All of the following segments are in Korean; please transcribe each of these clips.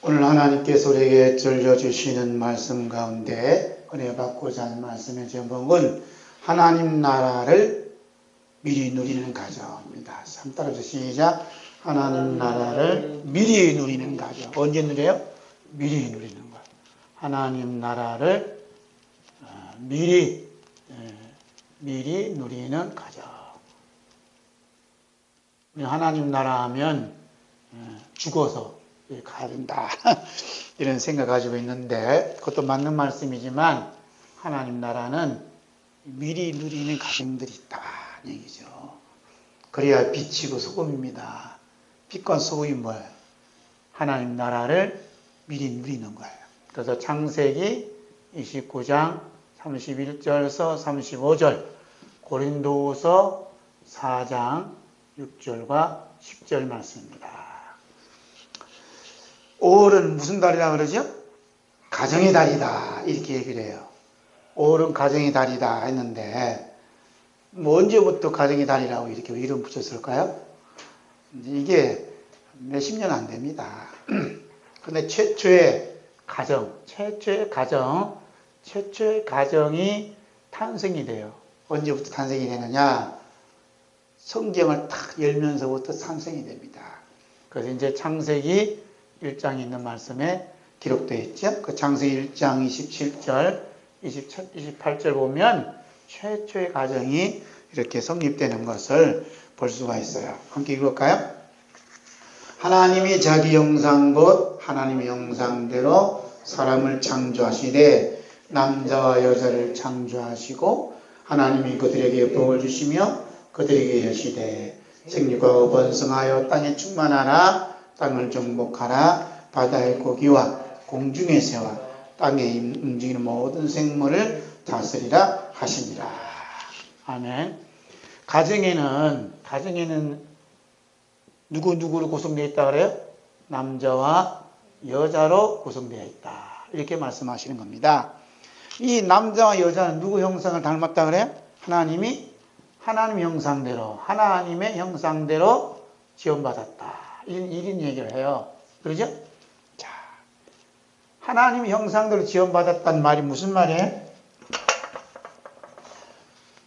오늘 하나님께서 우리에게 들려주시는 말씀 가운데 은혜 받고자 하는 말씀의 제목은 하나님 나라를 미리 누리는 가정입니다. 한번 따라서 시작. 하나님 나라를 미리 누리는 가정. 언제 누려요? 미리 누리는 거예요. 하나님 나라를 미리 누리는 가정. 하나님 나라 하면 죽어서 가야 된다 이런 생각 가지고 있는데 그것도 맞는 말씀이지만 하나님 나라는 미리 누리는 가정들이 있다 얘기죠. 그래야 빛이고 소금입니다. 빛과 소금이 뭐예요? 하나님 나라를 미리 누리는 거예요. 그래서 창세기 29장 31절에서 35절, 고린도후서 4장 6절과 10절 말씀입니다. 5월은 무슨 달이라 그러죠? 가정의 달이다 이렇게 얘기를 해요. 5월은 가정의 달이다 했는데 언제부터 가정의 달이라고 이렇게 이름 붙였을까요? 이게 몇십 년 안 됩니다. 근데 최초의 가정이 탄생이 돼요. 언제부터 탄생이 되느냐? 성경을 탁 열면서부터 탄생이 됩니다. 그래서 이제 창세기 1장에 있는 말씀에 기록되어 있죠. 그 창세기 1장 27절, 28절 보면 최초의 가정이 이렇게 성립되는 것을 볼 수가 있어요. 함께 읽을까요? 하나님이 자기 형상 곧 하나님의 형상대로 사람을 창조하시되 남자와 여자를 창조하시고 하나님이 그들에게 복을 주시며 그들에게 이르시되 생육하고 번성하여 땅에 충만하라 땅을 정복하라 바다의 고기와 공중의 새와 땅에 움직이는 모든 생물을 다스리라 하시니라. 아멘. 가정에는 누구누구로 구성되어 있다 그래요? 남자와 여자로 구성되어 있다 이렇게 말씀하시는 겁니다. 이 남자와 여자는 누구 형상을 닮았다 그래요? 하나님의 형상대로 지원받았다 이런 얘기를 해요. 그러죠? 자, 하나님의 형상대로 지원받았다는 말이 무슨 말이에요?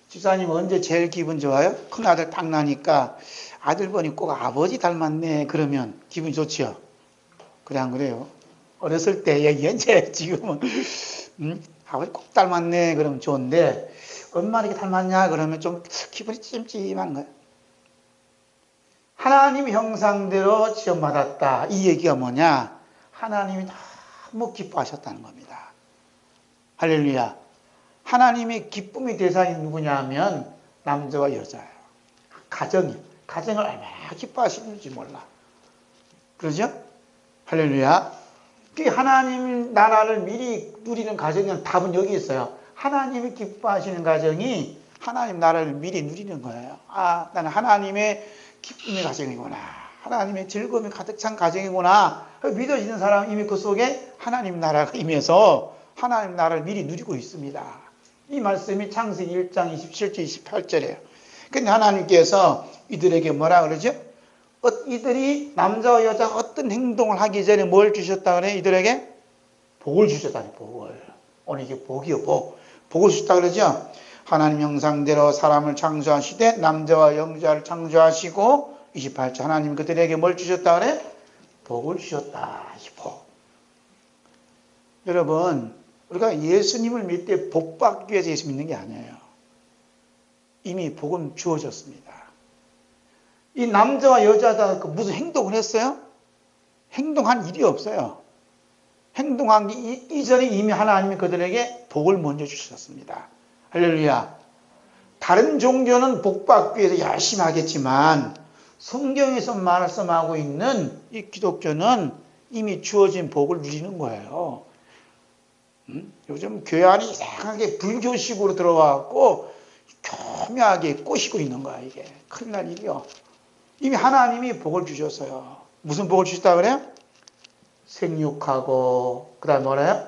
집사님 언제 제일 기분 좋아요? 큰아들 딱 나니까 아들 보니 꼭 아버지 닮았네 그러면 기분이 좋지요? 그래 안 그래요? 어렸을 때 얘기했지 지금은 아버지 꼭 닮았네 그러면 좋은데 엄마 이렇게 닮았냐 그러면 좀 기분이 찜찜한 거예요. 하나님 형상대로 지원받았다. 이 얘기가 뭐냐? 하나님이 너무 기뻐하셨다는 겁니다. 할렐루야. 하나님의 기쁨의 대상이 누구냐 하면 남자와 여자예요. 가정을 얼마나 기뻐하시는지 몰라. 그러죠? 할렐루야. 하나님 나라를 미리 누리는 가정은 답은 여기 있어요. 하나님이 기뻐하시는 가정이 하나님 나라를 미리 누리는 거예요. 아, 나는 하나님의 기쁨의 가정이구나. 하나님의 즐거움이 가득 찬 가정이구나. 믿어지는 사람은 이미 그 속에 하나님 나라가 임해서 하나님 나라를 미리 누리고 있습니다. 이 말씀이 창세기 1장 27절 28절이에요. 근데 하나님께서 이들에게 뭐라 그러죠? 이들이 남자와 여자가 어떤 행동을 하기 전에 뭘 주셨다 그래요? 이들에게 복을 주셨다니 복을. 오늘 이게 복이요 복. 복을 주셨다 그러죠? 하나님 형상대로 사람을 창조하시되 남자와 여자를 창조하시고 28절 하나님 그들에게 뭘 주셨다 그래? 복을 주셨다. 이 복. 여러분 우리가 예수님을 믿을 때 복 받기 위해서 예수 믿는 게 아니에요. 이미 복은 주어졌습니다. 이 남자와 여자가 무슨 행동을 했어요? 행동한 일이 없어요. 행동하기 이전에 이미 하나님이 그들에게 복을 먼저 주셨습니다. 할렐루야. 다른 종교는 복 받기 위해서 열심히 하겠지만 성경에서 말씀하고 있는 이 기독교는 이미 주어진 복을 누리는 거예요. 요즘 교회 안에 이상하게 불교식으로 들어와갖고 교묘하게 꼬시고 있는 거야 이게. 큰일 날 일이요. 이미 하나님이 복을 주셨어요. 무슨 복을 주셨다 그래요? 생육하고 그 다음에 뭐래요?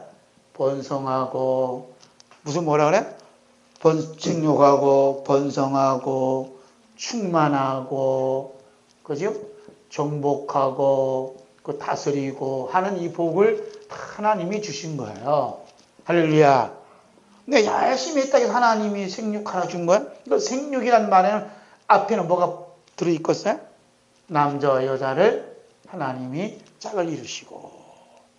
번성하고 무슨 뭐라 그래? 생육하고 번성하고 충만하고 그죠? 정복하고 그 다스리고 하는 이 복을 다 하나님이 주신 거예요. 할렐루야. 근데 열심히 했다고 해서 하나님이 생육 하나 준 거야? 이거 생육이란 말에는 앞에는 뭐가 들어있겠어요? 남자와 여자를 하나님이 짝을 이루시고,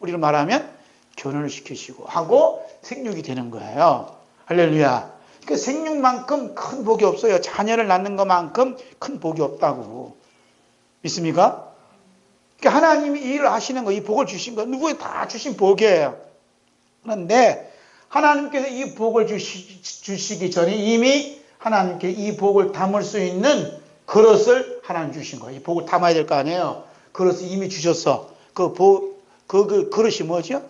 우리로 말하면 결혼을 시키시고 하고 생육이 되는 거예요. 할렐루야. 그 생육만큼 큰 복이 없어요. 자녀를 낳는 것만큼 큰 복이 없다고. 믿습니까? 그러니까 하나님이 이 일을 하시는 거, 이 복을 주신 거, 누구에 다 주신 복이에요. 그런데 하나님께서 이 복을 주시기 전에 이미 하나님께 이 복을 담을 수 있는 그릇을 하나님 주신 거예요. 이 복을 담아야 될 거 아니에요. 그릇을 이미 주셨어. 그 그릇이 뭐죠?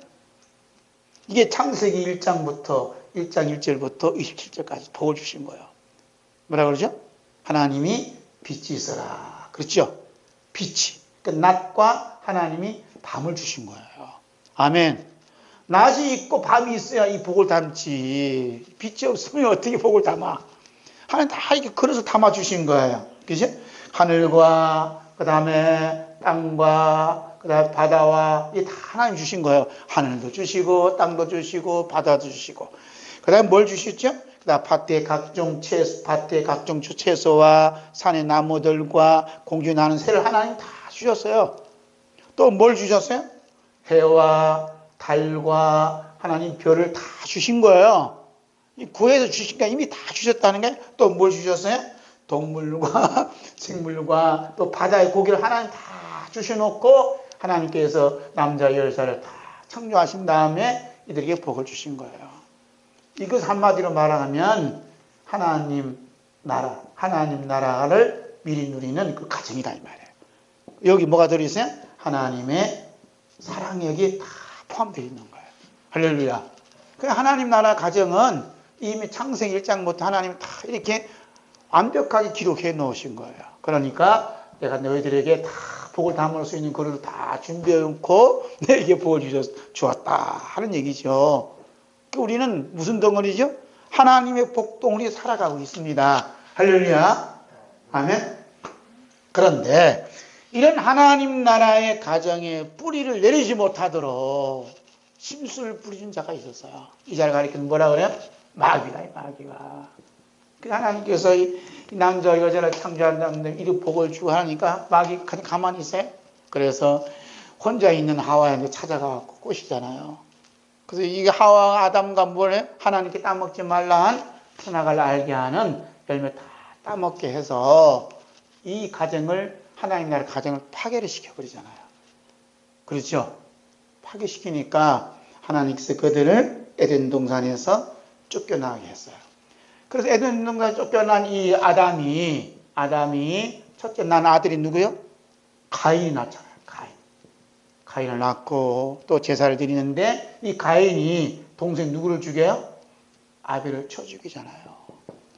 이게 창세기 1장 1절부터 27절까지 복을 주신 거예요. 뭐라 그러죠? 하나님이 빛이 있어라. 그렇죠? 빛이. 그러니까 낮과 하나님이 밤을 주신 거예요. 아멘. 낮이 있고 밤이 있어야 이 복을 담지. 빛이 없으면 어떻게 복을 담아? 하나님 다 이렇게 그릇을 담아 주신 거예요. 그죠? 하늘과 그 다음에 땅과 그 다음에 바다와 이게 다 하나님 주신 거예요. 하늘도 주시고 땅도 주시고 바다도 주시고. 그 다음에 뭘 주셨죠? 그 다음에 밭의 각종 채소와 산의 나무들과 공중에 나는 새를 하나님 다 주셨어요. 또 뭘 주셨어요? 해와 달과 하나님 별을 다 주신 거예요. 구해서 주시니까 이미 다 주셨다는 게 또 뭘 주셨어요? 동물과 생물과 또 바다의 고기를 하나님 다 주셔놓고 하나님께서 남자 여자를 다 창조하신 다음에 이들에게 복을 주신 거예요. 이것 한마디로 말하면 하나님 나라를 미리 누리는 그 가정이다 이 말이에요. 여기 뭐가 들어있어요? 하나님의 사랑이 여기 다 포함되어 있는 거예요. 할렐루야. 그 하나님 나라 가정은 이미 창세기 1장부터 하나님이 다 이렇게 완벽하게 기록해 놓으신 거예요. 그러니까 내가 너희들에게 다 복을 담을 수 있는 그릇을 다 준비해 놓고 너에게 복을 주었다 하는 얘기죠. 우리는 무슨 덩어리죠? 하나님의 복 덩어리에 살아가고 있습니다. 할렐루야. 아멘. 그런데 이런 하나님 나라의 가정에 뿌리를 내리지 못하도록 심술을 부리는 자가 있었어요. 이 자를 가리키는 뭐라 그래요? 마귀가. 하나님께서 이 남자 여자를 창조한다는데 이리 복을 주고 하니까 마귀 가만히 있어요. 그래서 혼자 있는 하와한테 찾아가고 꼬시잖아요. 그래서 이게 하와 아담과 뭐래? 하나님께 따먹지 말라 한 선악을 알게 하는 열매 다 따먹게 해서 이 가정을 하나님 나라 가정을 파괴를 시켜버리잖아요. 그렇죠? 파괴시키니까 하나님께서 그들을 에덴 동산에서 쫓겨나게 했어요. 그래서 에덴 동산에 쫓겨난 이 아담이 첫째 난 아들이 누구요? 가인이 낳잖아요. 가인을 낳고 또 제사를 드리는데 이 가인이 동생 누구를 죽여요? 아벨을 쳐 죽이잖아요.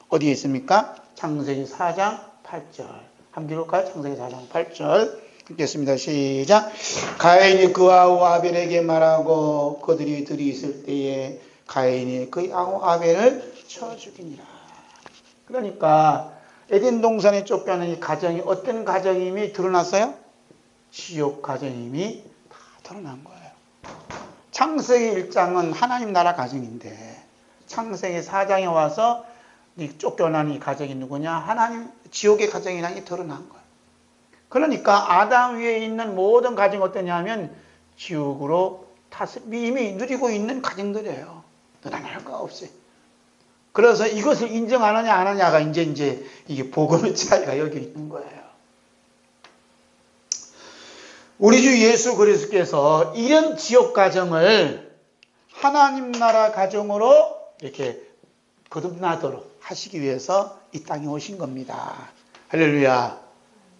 어디에 있습니까? 창세기 4장 8절. 한번 읽을까요? 창세기 4장 8절. 읽겠습니다. 시작. 가인이 그 아우 아벨에게 말하고 그들이 들이 있을 때에 가인이 그 아우 아벨을 쳐 죽이니라. 그러니까 에덴 동산에 쫓겨난 이 가정이 어떤 가정임이 드러났어요? 지옥 가정임이 다 드러난 거예요. 창세기 1장은 하나님 나라 가정인데 창세기 4장에 와서 이 쫓겨난 이 가정이 누구냐? 하나님 지옥의 가정이라는 게 드러난 거예요. 그러니까 아담 위에 있는 모든 가정이 어떠냐면 지옥으로 이미 누리고 있는 가정들이에요. 늘어날 거 없어요. 그래서 이것을 인정 안 하냐 안 하냐가 이제 이게 복음의 차이가 여기 있는 거예요. 우리 주 예수 그리스도께서 이런 지옥 가정을 하나님 나라 가정으로 이렇게 거듭나도록 하시기 위해서 이 땅에 오신 겁니다. 할렐루야.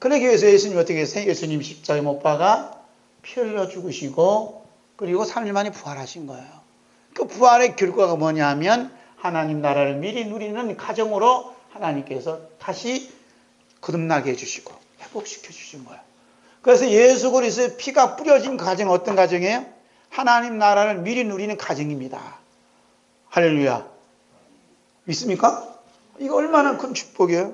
그러기 위해서 예수님 어떻게 했어요? 예수님 십자가에 못 박아 피 흘려 죽으시고 그리고 3일 만에 부활하신 거예요. 그 부활의 결과가 뭐냐면 하나님 나라를 미리 누리는 가정으로 하나님께서 다시 거듭나게 해주시고 회복시켜 주신 거예요. 그래서 예수 그리스도의 피가 뿌려진 가정은 어떤 가정이에요? 하나님 나라를 미리 누리는 가정입니다. 할렐루야. 믿습니까? 이거 얼마나 큰 축복이에요?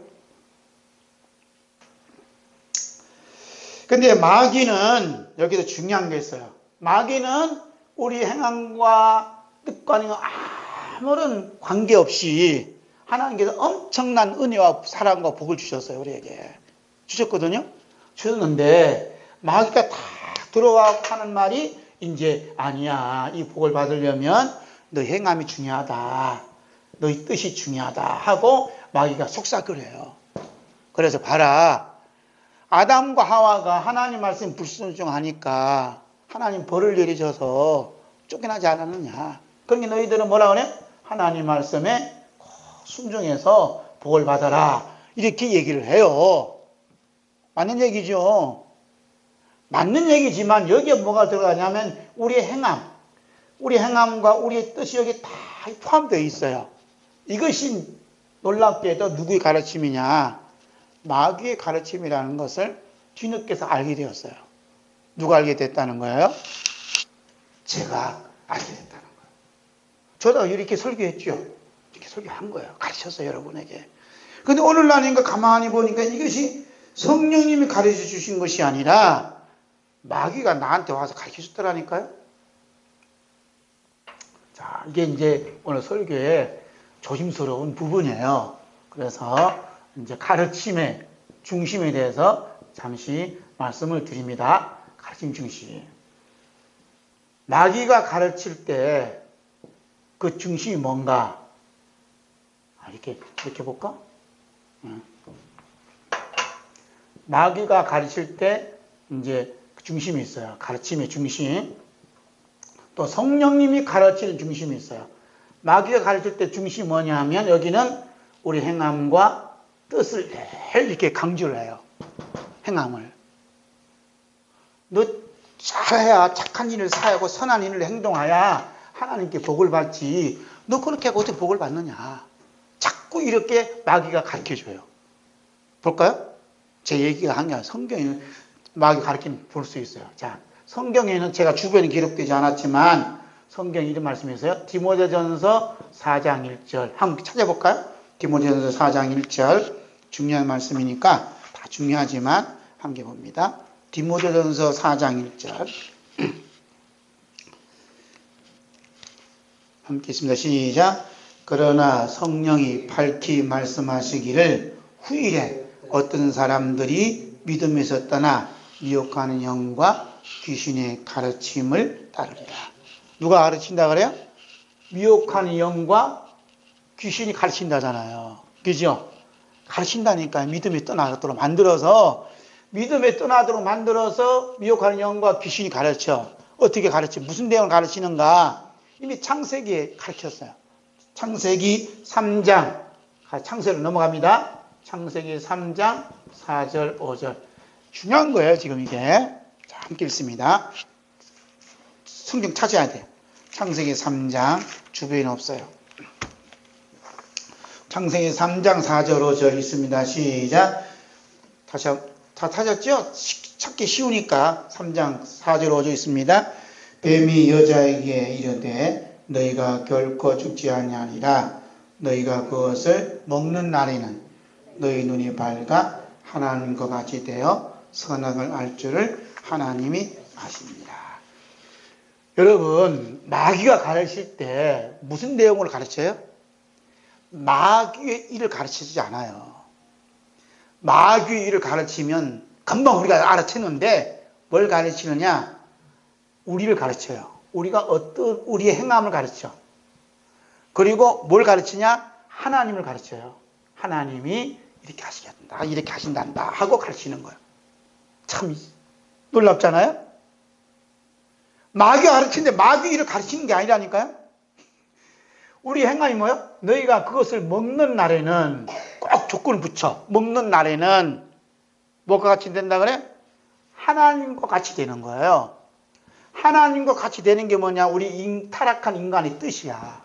근데 마귀는 여기서 중요한 게 있어요. 마귀는 우리 행함과 뜻과는 아무런 관계없이 하나님께서 엄청난 은혜와 사랑과 복을 주셨어요. 우리에게 주셨거든요. 주셨는데 마귀가 다 들어와 하는 말이 이제 아니야. 이 복을 받으려면 너 행함이 중요하다. 너의 뜻이 중요하다 하고 마귀가 속삭거려요. 그래서 봐라. 아담과 하와가 하나님 말씀 불순종하니까 하나님 벌을 내리셔서 쫓겨나지 않았느냐. 그러니까 너희들은 뭐라 그래? 하나님 말씀에 순종해서 복을 받아라. 이렇게 얘기를 해요. 맞는 얘기죠. 맞는 얘기지만 여기에 뭐가 들어가냐면 우리의 행함과 우리의 뜻이 여기 다 포함되어 있어요. 이것이 놀랍게도 누구의 가르침이냐? 마귀의 가르침이라는 것을 뒤늦게서 알게 되었어요. 누가 알게 됐다는 거예요? 제가 알게 됐다는 거예요. 저도 이렇게 설교했죠. 이렇게 설교한 거예요. 가르쳤어요, 여러분에게. 근데 오늘날인가 가만히 보니까 이것이 성령님이 가르쳐 주신 것이 아니라 마귀가 나한테 와서 가르쳐 줬더라니까요. 자, 이게 이제 오늘 설교의 조심스러운 부분이에요. 그래서 이제 가르침의 중심에 대해서 잠시 말씀을 드립니다. 가르침 중심. 마귀가 가르칠 때 그 중심이 뭔가? 이렇게 볼까? 마귀가 가르칠 때 이제 중심이 있어요. 가르침의 중심. 또 성령님이 가르치는 중심이 있어요. 마귀가 가르칠 때 중심이 뭐냐 하면 여기는 우리 행함과 뜻을 이렇게 강조를 해요. 행함을. 너 잘해야 착한 일을 사하고 선한 일을 행동해야 하나님께 복을 받지. 너 그렇게 하고 어떻게 복을 받느냐. 자꾸 이렇게 마귀가 가르쳐줘요. 볼까요? 제 얘기가 아니라 성경에는 마귀 가르침 볼 수 있어요. 자, 성경에는 제가 주변에 기록되지 않았지만 성경 이런 말씀이 있어요. 디모데전서 4장 1절. 한번 찾아볼까요? 디모데전서 4장 1절. 중요한 말씀이니까 다 중요하지만 함께 봅니다. 디모데전서 4장 1절. 함께 있습니다. 시작. 그러나 성령이 밝히 말씀하시기를 후일에 어떤 사람들이 믿음에서 떠나 미혹하는 영과 귀신의 가르침을 따르리라. 누가 가르친다 그래요? 미혹하는 영과 귀신이 가르친다잖아요. 그죠? 가르친다니까. 믿음에 떠나도록 만들어서 미혹하는 영과 귀신이 가르쳐. 어떻게 가르쳐? 무슨 내용을 가르치는가? 이미 창세기에 가르쳤어요. 창세기 3장. 창세기로 넘어갑니다. 창세기 3장 4절 5절. 중요한 거예요, 지금 이게. 자, 함께 읽습니다. 성경 찾아야 돼요. 창세기 3장, 주변에 없어요. 창세기 3장 4절 5절 있습니다. 시작. 다 찾았죠? 찾기 쉬우니까 3장 4절 5절 있습니다. 뱀이 여자에게 이르되 너희가 결코 죽지 아니하리라. 너희가 그것을 먹는 날에는 너희 눈이 밝아 하나님과 같이 되어 선악을 알 줄을 하나님이 아십니다. 여러분, 마귀가 가르칠 때 무슨 내용을 가르쳐요? 마귀의 일을 가르치지 않아요. 마귀의 일을 가르치면 금방 우리가 알아채는데 뭘 가르치느냐? 우리를 가르쳐요. 우리의 행함을 가르쳐. 그리고 뭘 가르치냐? 하나님을 가르쳐요. 하나님이 이렇게 하시겠다, 이렇게 하신단다 하고 가르치는 거예요. 참 놀랍잖아요? 마귀가 가르치는데 마귀 일을 가르치는 게 아니라니까요? 우리 행함이 뭐예요? 너희가 그것을 먹는 날에는 꼭 조건을 붙여. 먹는 날에는 뭐가 같이 된다 그래? 하나님과 같이 되는 거예요. 하나님과 같이 되는 게 뭐냐? 우리 타락한 인간의 뜻이야.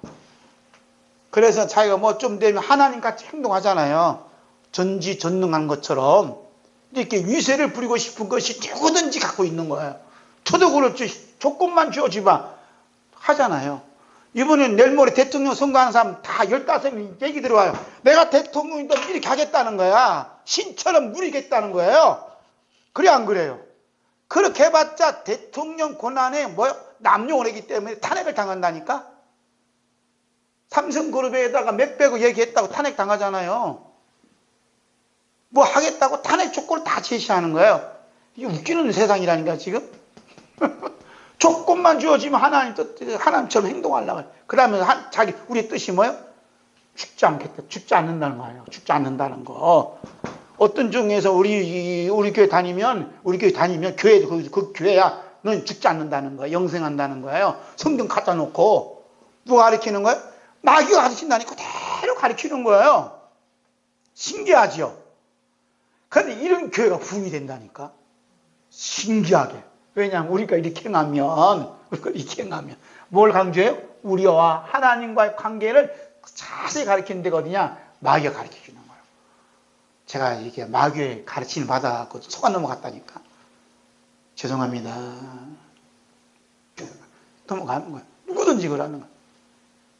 그래서 자기가 뭐 좀 되면 하나님 같이 행동하잖아요. 전지전능한 것처럼. 이렇게 위세를 부리고 싶은 것이 누구든지 갖고 있는 거예요. 저도 그렇지. 조건만 주어지면 하잖아요. 이번에 내일 모레 대통령 선거하는 사람 다 15명 얘기 들어와요. 내가 대통령이도 이렇게 하겠다는 거야. 신처럼 누리겠다는 거예요. 그래 안 그래요? 그렇게 해봤자 대통령 권한에 남용을 하기 때문에 탄핵을 당한다니까. 삼성그룹에다가 몇백억 얘기했다고 탄핵 당하잖아요. 뭐 하겠다고 탄핵 조건을 다 제시하는 거예요. 이게 웃기는 세상이라니까 지금. 조건만 주어지면 하나님처럼 행동하려고 해요. 그 다음에 우리 뜻이 뭐예요? 죽지 않겠다. 죽지 않는다는 거예요. 죽지 않는다는 거. 어떤 중에서 우리 교회 다니면 교회, 그 교회야. 넌 죽지 않는다는 거예요. 영생한다는 거예요. 성경 갖다 놓고. 누가 가르치는 거예요? 마귀가 가르친다니 그대로 가르치는 거예요. 신기하지요? 그런데 이런 교회가 부흥이 된다니까. 신기하게. 왜냐하면 우리가 이렇게 행하면 뭘 강조해요? 우리와 하나님과의 관계를 자세히 가르치는 데가 어디냐? 마귀가 가르쳐주는 거예요. 제가 이게 마귀의 가르침을 받아서 속아 넘어갔다니까. 죄송합니다. 넘어가는 거예요. 누구든지 그러는 거예요.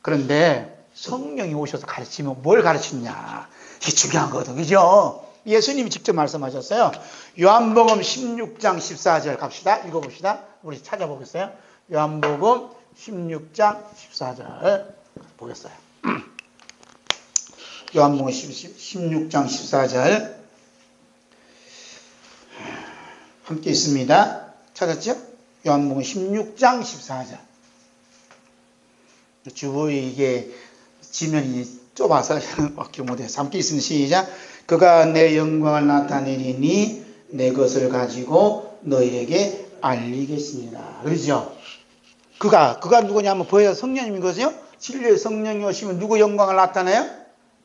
그런데 성령이 오셔서 가르치면 뭘 가르치느냐? 이게 중요한 거거든요. 그죠? 예수님이 직접 말씀하셨어요. 요한복음 16장 14절 갑시다. 읽어봅시다. 우리 찾아보겠어요. 요한복음 16장 14절 보겠어요. 요한복음 16장 14절 함께 있습니다. 찾았죠? 요한복음 16장 14절. 주보에 이게 지면이 좁아서 밖에 못해요. 함께 있으면 시작. 그가 내 영광을 나타내리니 내 것을 가지고 너희에게 알리겠습니다. 그러죠? 그가 누구냐면 보혜사 성령님인 거죠? 진리의 성령이 오시면 누구 영광을 나타내요?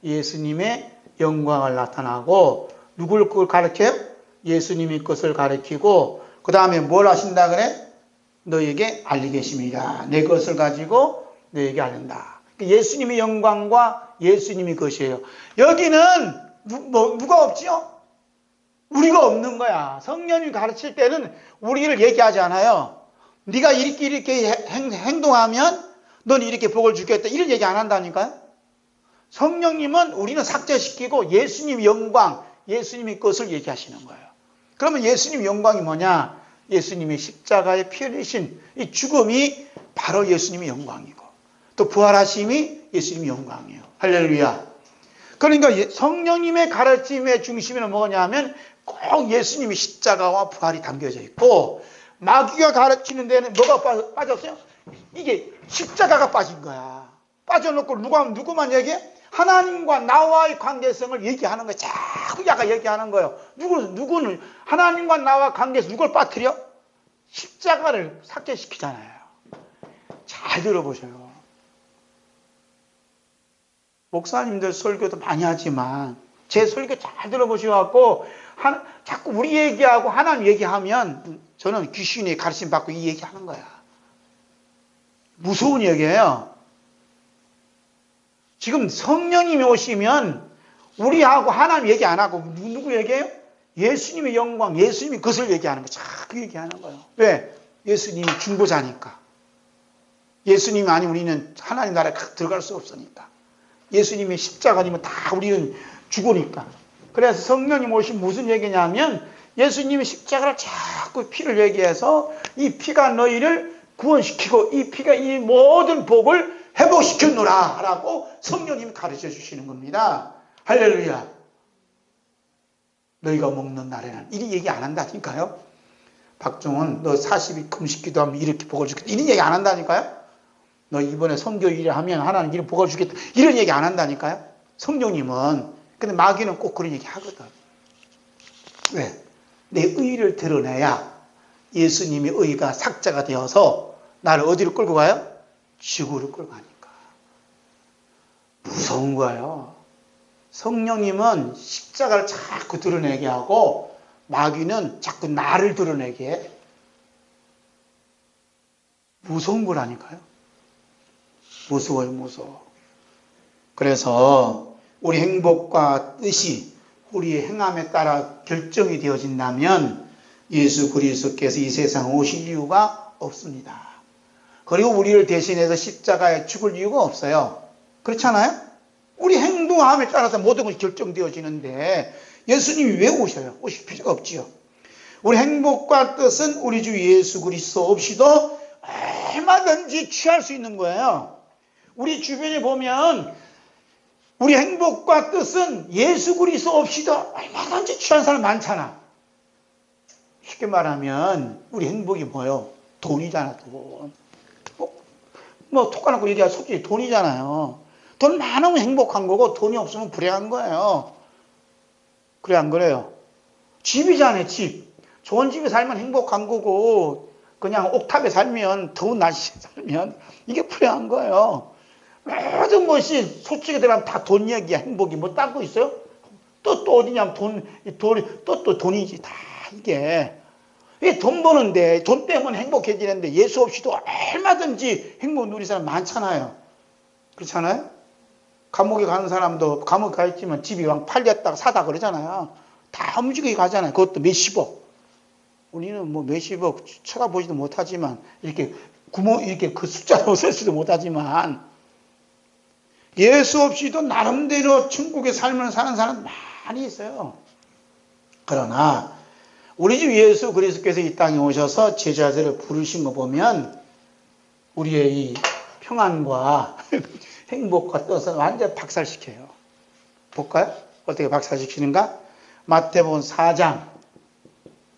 예수님의 영광을 나타나고 누구를 그걸 가르쳐요? 예수님의 것을 가르치고 그 다음에 뭘 하신다 그래? 너희에게 알리겠습니다. 내 것을 가지고 너희에게 알린다. 예수님의 영광과 예수님의 것이에요. 여기는 누가 없지요? 우리가 없는 거야. 성령이 가르칠 때는 우리를 얘기하지 않아요. 네가 이렇게 행동하면 넌 이렇게 복을 주겠다. 이런 얘기 안 한다니까요. 성령님은 우리는 삭제시키고 예수님의 영광, 예수님의 것을 얘기하시는 거예요. 그러면 예수님의 영광이 뭐냐? 예수님의 십자가에 피 흘리신 이 죽음이 바로 예수님의 영광이고 또 부활하심이 예수님의 영광이에요. 할렐루야. 그러니까 성령님의 가르침의 중심에는 뭐냐면 꼭 예수님의 십자가와 부활이 담겨져 있고 마귀가 가르치는 데는 뭐가 빠졌어요? 이게 십자가가 빠진 거야. 빠져놓고 누구만 얘기해? 하나님과 나와의 관계성을 얘기하는 거야. 자꾸 약간 얘기하는 거예요. 누구는 하나님과 나와 관계에서 누굴 빠뜨려? 십자가를 삭제시키잖아요. 잘 들어보셔요. 목사님들 설교도 많이 하지만 제 설교 잘 들어보셔갖고 자꾸 우리 얘기하고 하나님 얘기하면 저는 귀신이 가르침 받고 이 얘기하는 거야. 무서운 얘기예요. 지금 성령님이 오시면 우리하고 하나님 얘기 안 하고 누구 얘기해요? 예수님의 영광, 예수님의 것을 얘기하는 거예요. 자꾸 얘기하는 거예요. 왜? 예수님이 중보자니까. 예수님이 아니면 우리는 하나님 나라에 들어갈 수 없으니까. 예수님의 십자가 아니면 다 우리는 죽으니까. 그래서 성령님 오시면 무슨 얘기냐면 예수님의 십자가를 자꾸 피를 얘기해서 이 피가 너희를 구원시키고 이 피가 이 모든 복을 회복시켰노라 라고 성령님이 가르쳐 주시는 겁니다. 할렐루야. 너희가 먹는 날에는 이런 얘기 안 한다니까요. 박종은 너 40일 금식 기도하면 이렇게 복을 주겠다. 이런 얘기 안 한다니까요. 너 이번에 선교 일을 하면 하나님 이런 복을 주겠다. 이런 얘기 안 한다니까요. 성령님은. 근데 마귀는 꼭 그런 얘기 하거든. 왜? 내 의를 드러내야 예수님의 의가 삭제가 되어서 나를 어디로 끌고 가요? 지구로 끌고 가니까. 무서운 거예요. 성령님은 십자가를 자꾸 드러내게 하고 마귀는 자꾸 나를 드러내게 해. 무서운 거라니까요. 무서워요, 무서워. 그래서 우리 행복과 뜻이 우리의 행함에 따라 결정이 되어진다면 예수 그리스도께서 이 세상에 오실 이유가 없습니다. 그리고 우리를 대신해서 십자가에 죽을 이유가 없어요. 그렇잖아요? 우리 행동함에 따라서 모든 것이 결정되어지는데 예수님이 왜 오셔요? 오실 필요가 없지요. 우리 행복과 뜻은 우리 주 예수 그리스도 없이도 얼마든지 취할 수 있는 거예요. 우리 주변에 보면 우리 행복과 뜻은 예수 그리스도 없이도 얼마든지 취한 사람 많잖아. 쉽게 말하면 우리 행복이 뭐예요? 돈이잖아, 돈. 뭐 톡 까놓고 얘기하면 솔직히 돈이잖아요. 돈 많으면 행복한 거고 돈이 없으면 불행한 거예요. 그래 안 그래요? 집이잖아요, 집. 좋은 집에 살면 행복한 거고 그냥 옥탑에 살면 더운 날씨에 살면 이게 불행한 거예요. 모든 것이 솔직히 들어가면 다 돈 얘기야. 행복이 뭐 딴 거 있어요? 또 어디냐면 또 돈이지 다 이게. 이게 돈 버는데 돈 때문에 행복해지는데 예수 없이도 얼마든지 행복 누릴 사람 많잖아요. 그렇잖아요? 감옥에 가는 사람도 감옥에 가 있지만 집이 막 팔렸다가 사다 그러잖아요. 다 움직이게 가잖아요. 그것도 몇십억. 우리는 뭐 몇십억 쳐다보지도 못하지만 이렇게 이렇게 그 숫자로 세지도 못하지만 예수 없이도 나름대로 천국의 삶을 사는 사람 많이 있어요. 그러나 우리 주 예수 그리스도께서 이 땅에 오셔서 제자들을 부르신 거 보면 우리의 이 평안과 행복과 뜻을 완전 박살시켜요. 볼까요? 어떻게 박살시키는가? 마태복음 4장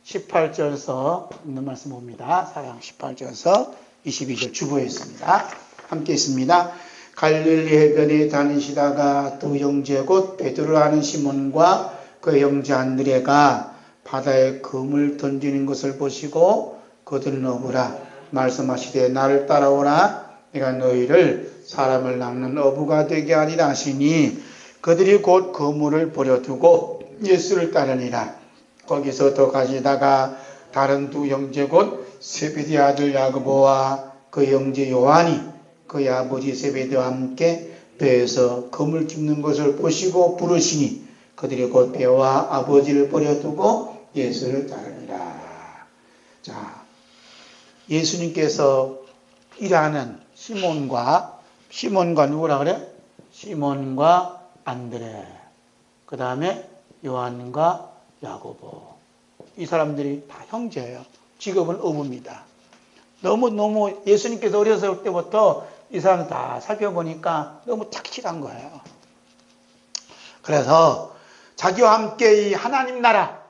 18절에서 있는 말씀 봅니다. 4장 18절에서 22절 주보에 있습니다. 함께 있습니다. 갈릴리 해변에 다니시다가 두 형제 곧 베드로라는 시몬과 그 형제 안드레가 바다에 금을 던지는 것을 보시고 그들은 어부라 말씀하시되 나를 따라오라 내가 너희를 사람을 낚는 어부가 되게 하리라 하시니 그들이 곧 그물을 버려두고 예수를 따르니라. 거기서 더 가시다가 다른 두 형제 곧 세베대 아들 야고보와 그 형제 요한이 그의 아버지 세베대와 함께 배에서 그물 줍는 것을 보시고 부르시니 그들이 곧 배와 아버지를 버려두고 예수를 따르니라. 자, 예수님께서 일하는 시몬과 누구라 그래? 시몬과 안드레, 그 다음에 요한과 야고보. 이 사람들이 다 형제예요. 직업은 어부입니다. 너무 예수님께서 어렸을 때부터 이 사람을 다 살펴보니까 너무 착실한 거예요. 그래서 자기와 함께 이 하나님 나라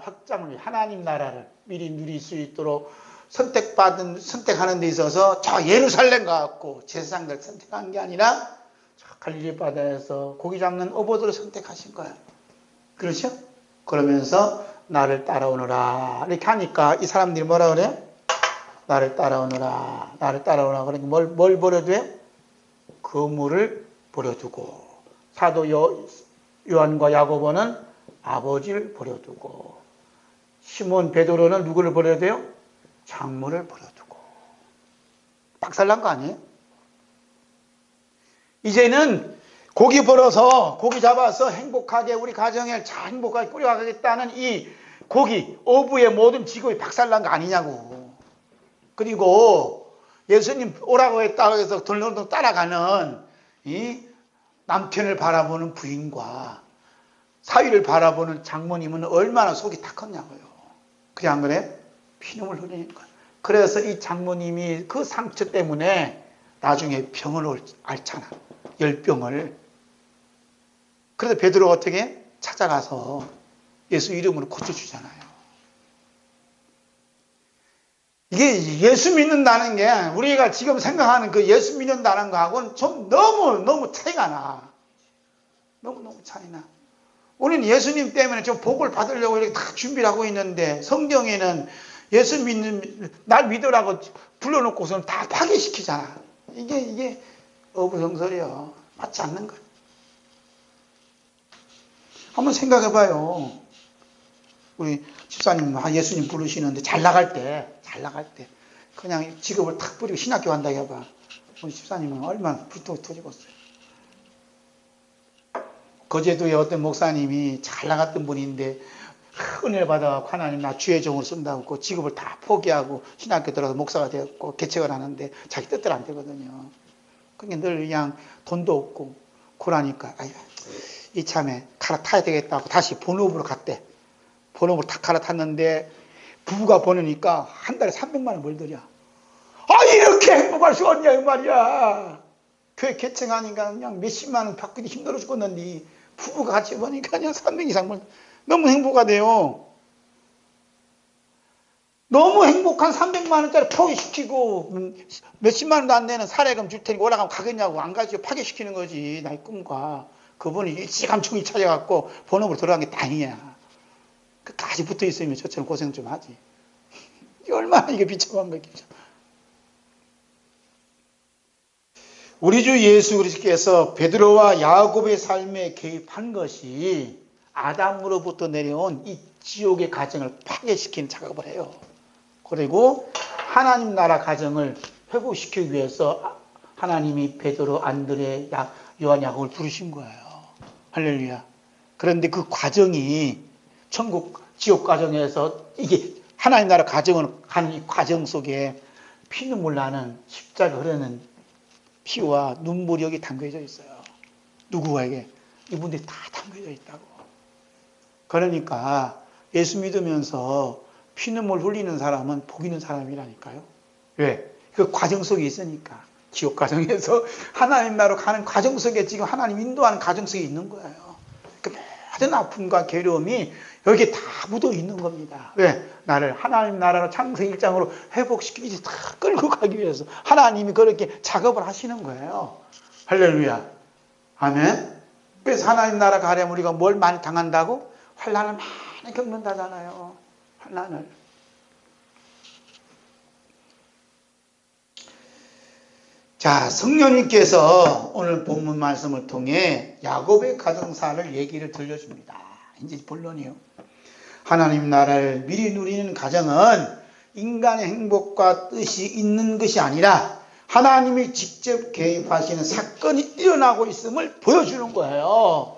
확장을 위해 하나님 나라를 미리 누릴 수 있도록 선택하는 데 있어서 저 예루살렘 가갖고 제사장들 선택한 게 아니라 저 갈릴리 바다에서 고기 잡는 어부들을 선택하신 거예요. 그렇죠? 그러면서 나를 따라오너라 이렇게 하니까 이 사람들이 뭐라 그래요? 나를 따라오너라 그러니까 뭘 버려둬요? 그물을 버려두고 사도 요한과 야고보는 아버지를 버려두고 시몬 베드로는 누구를 버려둬요? 작물을 버려두고. 박살난 거 아니에요? 이제는 고기 잡아서 행복하게 우리 가정에 잘 행복하게 꾸려가겠다는 이 고기 어부의 모든 직업이 박살난 거 아니냐고. 그리고 예수님 오라고 했다고 해서 덜렁덜렁 따라가는 이 남편을 바라보는 부인과 사위를 바라보는 장모님은 얼마나 속이 다 컸냐고요. 그래 안 그래? 피눈물 흘리니까. 그래서 이 장모님이 그 상처 때문에 나중에 병을 앓잖아. 열병을. 그래서 베드로가 어떻게 찾아가서 예수 이름으로 고쳐주잖아요. 이게 예수 믿는다는 게 우리가 지금 생각하는 그 예수 믿는다는 거하고는 좀 너무 차이가 나. 너무 차이 나. 우리는 예수님 때문에 좀 복을 받으려고 이렇게 다 준비를 하고 있는데 성경에는 예수 날 믿으라고 불러놓고서는 다 파괴시키잖아. 이게 어부성설이요. 맞지 않는 거예요. 한번 생각해봐요. 우리 집사님 예수님 부르시는데 잘 나갈 때 그냥 직업을 탁 뿌리고 신학교 간다고 해봐. 우리 집사님은 얼마나 불똥 터지겠어요. 거제도에 어떤 목사님이 잘 나갔던 분인데 은혜를 받아서 하나님 나 주의 종으로 쓴다고 그 직업을 다 포기하고 신학교 들어가서 목사가 되었고 개척을 하는데 자기 뜻대로 안 되거든요. 그러니까 늘 그냥 돈도 없고 그러니까 이참에 갈아타야 되겠다고 다시 본업으로 갔대. 본업을 탁 갈아탔는데 부부가 보내니까 한 달에 300만 원 벌더냐. 아, 이렇게 행복할 수 없냐 이 말이야. 교회 개청하니까 그냥 몇십만 원 받기도 힘들어 죽겠는데 부부가 같이 보니까 그냥 300 이상 벌. 너무 행복하대요. 너무 행복한 300만 원짜리 포기시키고 몇십만 원도 안 되는 사례금 줄 테니까 올라가면 가겠냐고 안 가죠. 파괴시키는 거지. 나의 꿈과. 그분이 일찌감충이 찾아갖고 본업으로 들어간 게 다행이야. 끝까지 붙어 있으면 저처럼 고생 좀 하지. 얼마나 이게 비참한 거겠죠. 우리 주 예수 그리스도께서 베드로와 야곱의 삶에 개입한 것이 아담으로부터 내려온 이 지옥의 가정을 파괴시키는 작업을 해요. 그리고 하나님 나라 가정을 회복시키기 위해서 하나님이 베드로, 안드레, 요한, 야곱을 부르신 거예요. 할렐루야. 그런데 그 과정이 천국, 지옥 과정에서 이게 하나님 나라 가정을 가는 이 과정 속에 피눈물 나는 십자가 흐르는 피와 눈물이 여기 담겨져 있어요. 누구에게? 이분들이 다 담겨져 있다고. 그러니까 예수 믿으면서 피눈물 흘리는 사람은 복 있는 사람이라니까요. 왜? 그 과정 속에 있으니까. 지옥 과정에서 하나님 나라로 가는 과정 속에 지금 하나님 인도하는 과정 속에 있는 거예요. 그 모든 아픔과 괴로움이 여기에 다 묻어 있는 겁니다. 왜? 나를 하나님 나라로 창세기 1장으로 회복시키기 다 끌고 가기 위해서 하나님이 그렇게 작업을 하시는 거예요. 할렐루야. 아멘. 그래서 하나님 나라 가려면 우리가 뭘 많이 당한다고? 환난을 많이 겪는다잖아요. 환난을. 자, 성령님께서 오늘 본문 말씀을 통해 야곱의 가정사를 얘기를 들려줍니다. 이제 본론이요. 하나님 나라를 미리 누리는 가정은 인간의 행복과 뜻이 있는 것이 아니라 하나님이 직접 개입하시는 사건이 일어나고 있음을 보여주는 거예요.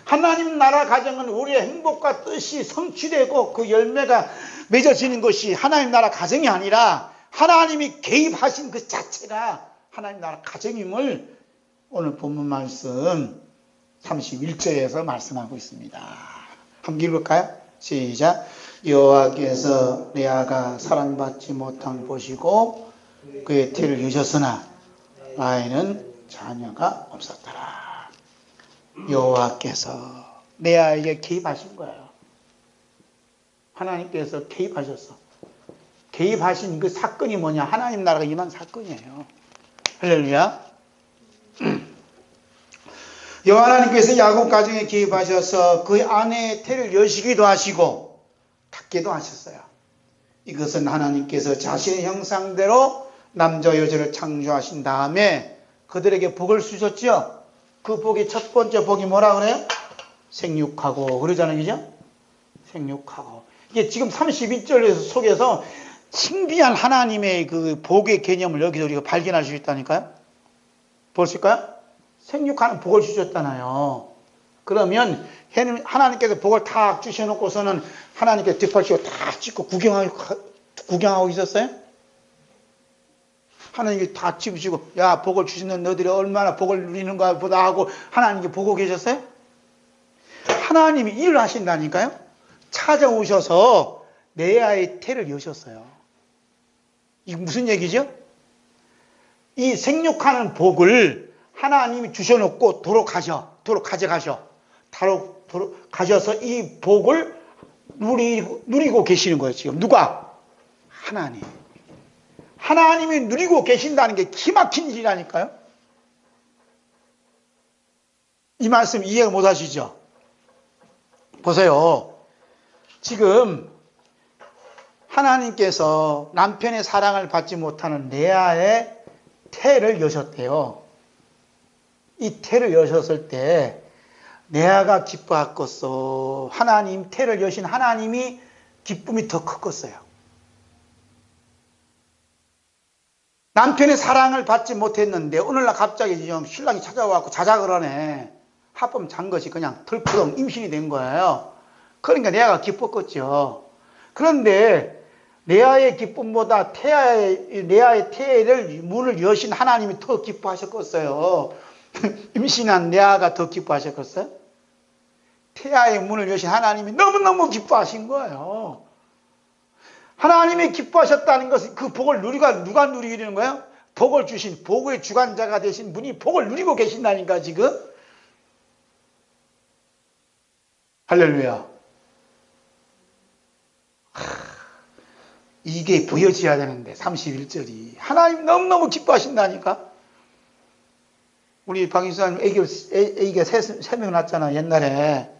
하나님 나라 가정은 우리의 행복과 뜻이 성취되고 그 열매가 맺어지는 것이 하나님 나라 가정이 아니라 하나님이 개입하신 그 자체가 하나님 나라 가정임을 오늘 본문 말씀 31절에서 말씀하고 있습니다. 한번 읽을까요? 시작. 여호와께서 레아가 사랑받지 못함을 보시고 그의 태를 여셨으나 라헬은 자녀가 없었더라. 여호와께서 레아에게 개입하신 거예요. 하나님께서 개입하셨어. 개입하신 그 사건이 뭐냐? 하나님 나라가 임한 사건이에요. 할렐루야. 여호와 하나님께서 야곱 가정에 개입하셔서 그 아내의 태를 여시기도 하시고 닫기도 하셨어요. 이것은 하나님께서 자신의 형상대로 남자 여자를 창조하신 다음에 그들에게 복을 주셨죠. 그 복이 첫 번째 복이 뭐라 그래요? 생육하고 그러잖아요. 그죠? 생육하고. 이게 지금 32절 속에서 신비한 하나님의 그 복의 개념을 여기서 우리가 발견할 수 있다니까요. 보실까요? 생육하는 복을 주셨잖아요. 그러면 하나님께서 복을 다 주셔놓고서는 하나님께서 뒷발치고 다 찍고 구경하고 있었어요? 하나님께 다 찍으시고 야 복을 주시는 너희들이 얼마나 복을 누리는가 보다 하고 하나님께 보고 계셨어요? 하나님이 일을 하신다니까요. 찾아오셔서 레아의 태를 여셨어요. 이게 무슨 얘기죠? 이 생육하는 복을 하나님이 주셔놓고 도로 가져가셔. 가셔서 이 복을 누리고 계시는 거예요, 지금. 누가? 하나님. 하나님이 누리고 계신다는 게 기막힌 일이라니까요. 이 말씀 이해가 못 하시죠? 보세요. 지금 하나님께서 남편의 사랑을 받지 못하는 레아의 태를 여셨대요. 이 태를 여셨을 때 레아가 기뻐하겠어. 하나님 태를 여신 하나님이 기쁨이 더 컸겠어요. 남편의 사랑을 받지 못했는데 오늘날 갑자기 좀 신랑이 찾아와서 자자 그러네. 하품 잔 것이 그냥 덜푸덩 임신이 된 거예요. 그러니까 레아가 기뻤겠죠. 그런데 레아의 기쁨보다 레아의 태를 문을 여신 하나님이 더 기뻐하셨겠어요. 임신한 레아가 더 기뻐하셨겠어요? 태아의 문을 여신 하나님이 너무너무 기뻐하신 거예요. 하나님이 기뻐하셨다는 것은 그 복을 누가 누리게 되는 거예요? 복을 주신, 복의 주관자가 되신 분이 복을 누리고 계신다니까, 지금. 할렐루야. 이게 보여져야 되는데, 31절이. 하나님 너무너무 기뻐하신다니까? 우리 박인수님 애기가 세 명 낳았잖아, 옛날에.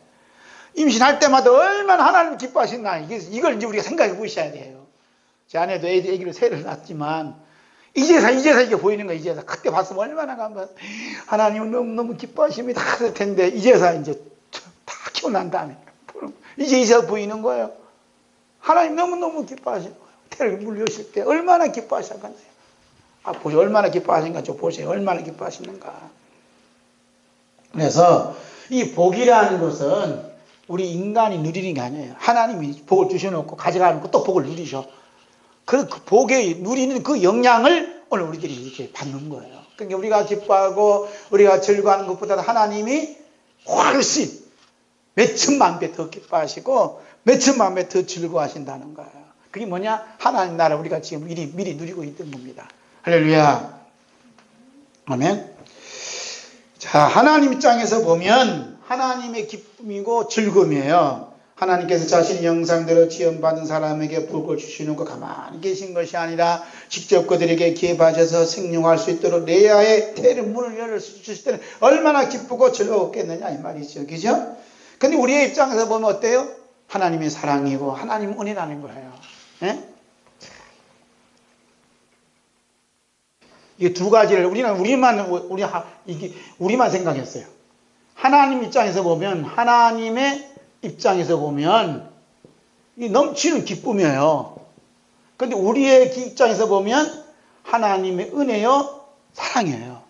임신할 때마다 얼마나 하나님 기뻐하신다. 이걸 이제 우리가 생각해 보셔야 돼요. 제 아내도 애기를 셋을 낳았지만, 이제서 이게 보이는 거야, 이제서. 그때 봤으면 얼마나 하나님은 너무너무 기뻐하십니다. 그럴 텐데, 이제서 이제 다 키우고 난 다음에. 이제서 보이는 거예요. 하나님 너무너무 기뻐하시는 거예요. 태를 물려실 때 얼마나 기뻐하셨겠어요. 보세요. 얼마나 기뻐하신가 좀 보세요. 얼마나 기뻐하시는가. 그래서 이 복이라는 것은 우리 인간이 누리는 게 아니에요. 하나님이 복을 주셔놓고 가져가는 거 또 복을 누리셔. 그 복에 누리는 그 영향을 오늘 우리들이 이렇게 받는 거예요. 그러니까 우리가 기뻐하고 우리가 즐거워하는 것보다 하나님이 훨씬 몇 천만 배 더 기뻐하시고 몇 천만 배 더 즐거워하신다는 거예요. 그게 뭐냐? 하나님 나라 우리가 지금 미리 누리고 있는 겁니다. 할렐루야. 아멘. 자, 하나님 입장에서 보면 하나님의 기쁨이고 즐거움이에요. 하나님께서 자신의 형상대로 지음받은 사람에게 복을 주시는 거 가만히 계신 것이 아니라 직접 그들에게 기회하셔서 생용할 수 있도록 레아의 태를 문을 열어주실 때는 얼마나 기쁘고 즐거웠겠느냐 이 말이죠. 그죠? 근데 우리의 입장에서 보면 어때요? 하나님의 사랑이고 하나님 은혜라는 거예요. 예? 이 두 가지를 우리만 생각했어요. 하나님 입장에서 보면 하나님의 입장에서 보면 이 넘치는 기쁨이에요. 그런데 우리의 입장에서 보면 하나님의 은혜요, 사랑이에요.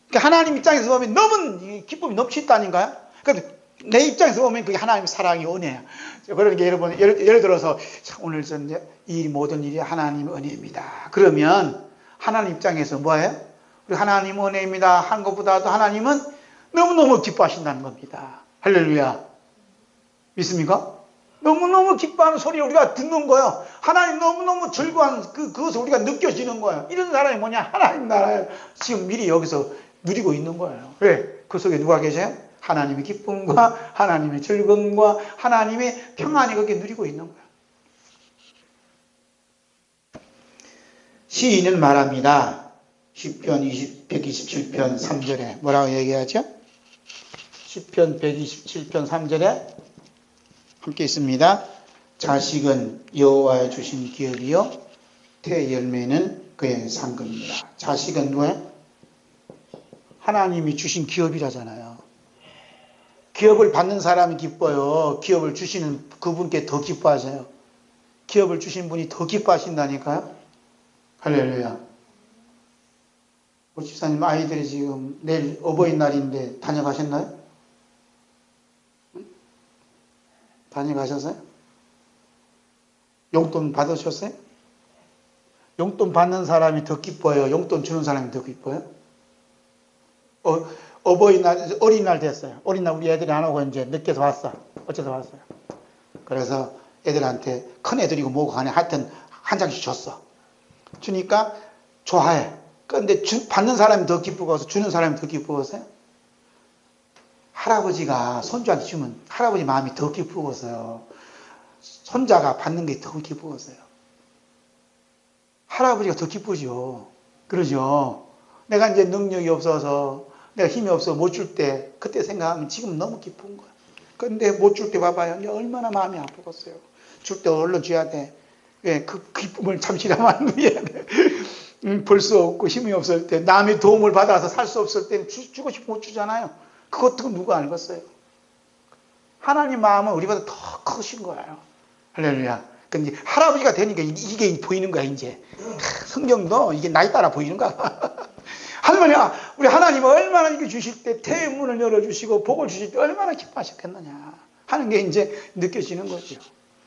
그러니까 하나님 입장에서 보면 너무 기쁨이 넘치다니까요. 그런데 내 입장에서 보면 그게 하나님의 사랑이 은혜야. 그러니까 여러분 예를 들어서 오늘 이 모든 일이 하나님의 은혜입니다. 그러면 하나님 입장에서 뭐예요? 우리 하나님 은혜입니다 한 것보다도 하나님은 너무너무 기뻐하신다는 겁니다. 할렐루야. 믿습니까? 너무너무 기뻐하는 소리 우리가 듣는 거예요. 하나님 너무너무 즐거운 그것을 우리가 느껴지는 거예요. 이런 사람이 뭐냐? 하나님 나라를 지금 미리 여기서 누리고 있는 거예요. 왜? 그 속에 누가 계세요? 하나님의 기쁨과 하나님의 즐거움과 하나님의 평안이 거기에 누리고 있는 거예요. 시인은 말합니다. 시편 127편 3절에 뭐라고 얘기하죠? 시편 127편 3절에 함께 있습니다. 자식은 여호와의 주신 기업이요 태 열매는 그의 상급입니다. 자식은 누구예요? 하나님이 주신 기업이라잖아요. 기업을 받는 사람이 기뻐요. 기업을 주시는 그분께 더 기뻐하세요. 기업을 주신 분이 더 기뻐하신다니까요. 할렐루야. 우리 집사님 아이들이 지금 내일 어버이날인데 다녀가셨나요? 다녀가셨어요? 용돈 받으셨어요? 용돈 받는 사람이 더 기뻐요? 용돈 주는 사람이 더 기뻐요? 어버이날, 어린날 됐어요. 어린날 우리 애들이 안 오고 이제 늦게서 왔어. 어째서 왔어요. 그래서 애들한테 큰 애들이고 뭐고 하네. 하여튼 한 장씩 줬어. 주니까 좋아해. 그런데 받는 사람이 더 기쁘고서 주는 사람이 더 기쁘고서요. 할아버지가 손주한테 주면 할아버지 마음이 더 기쁘고서요. 손자가 받는 게 더 기쁘고서요. 할아버지가 더 기쁘죠. 그러죠. 내가 이제 능력이 없어서 내가 힘이 없어서 못 줄 때 그때 생각하면 지금 너무 기쁜 거야. 그런데 못 줄 때 봐봐요. 얼마나 마음이 아프겠어요. 줄 때 얼른 줘야 돼. 왜? 그 기쁨을 잠시나마 누려야 돼. 볼 수 없고 힘이 없을 때 남의 도움을 받아서 살 수 없을 때는 주고 싶으면 못 주잖아요. 그것도 누가 알겠어요. 하나님 마음은 우리보다 더 크신 거예요. 할렐루야. 근데 할아버지가 되니까 이게 보이는 거야 이제. 성경도 이게 나이 따라 보이는 거야. 할머니야, 우리 하나님은 얼마나 이거 주실 때 태의 문을 열어주시고 복을 주실 때 얼마나 기뻐하셨겠느냐 하는 게 이제 느껴지는 거죠.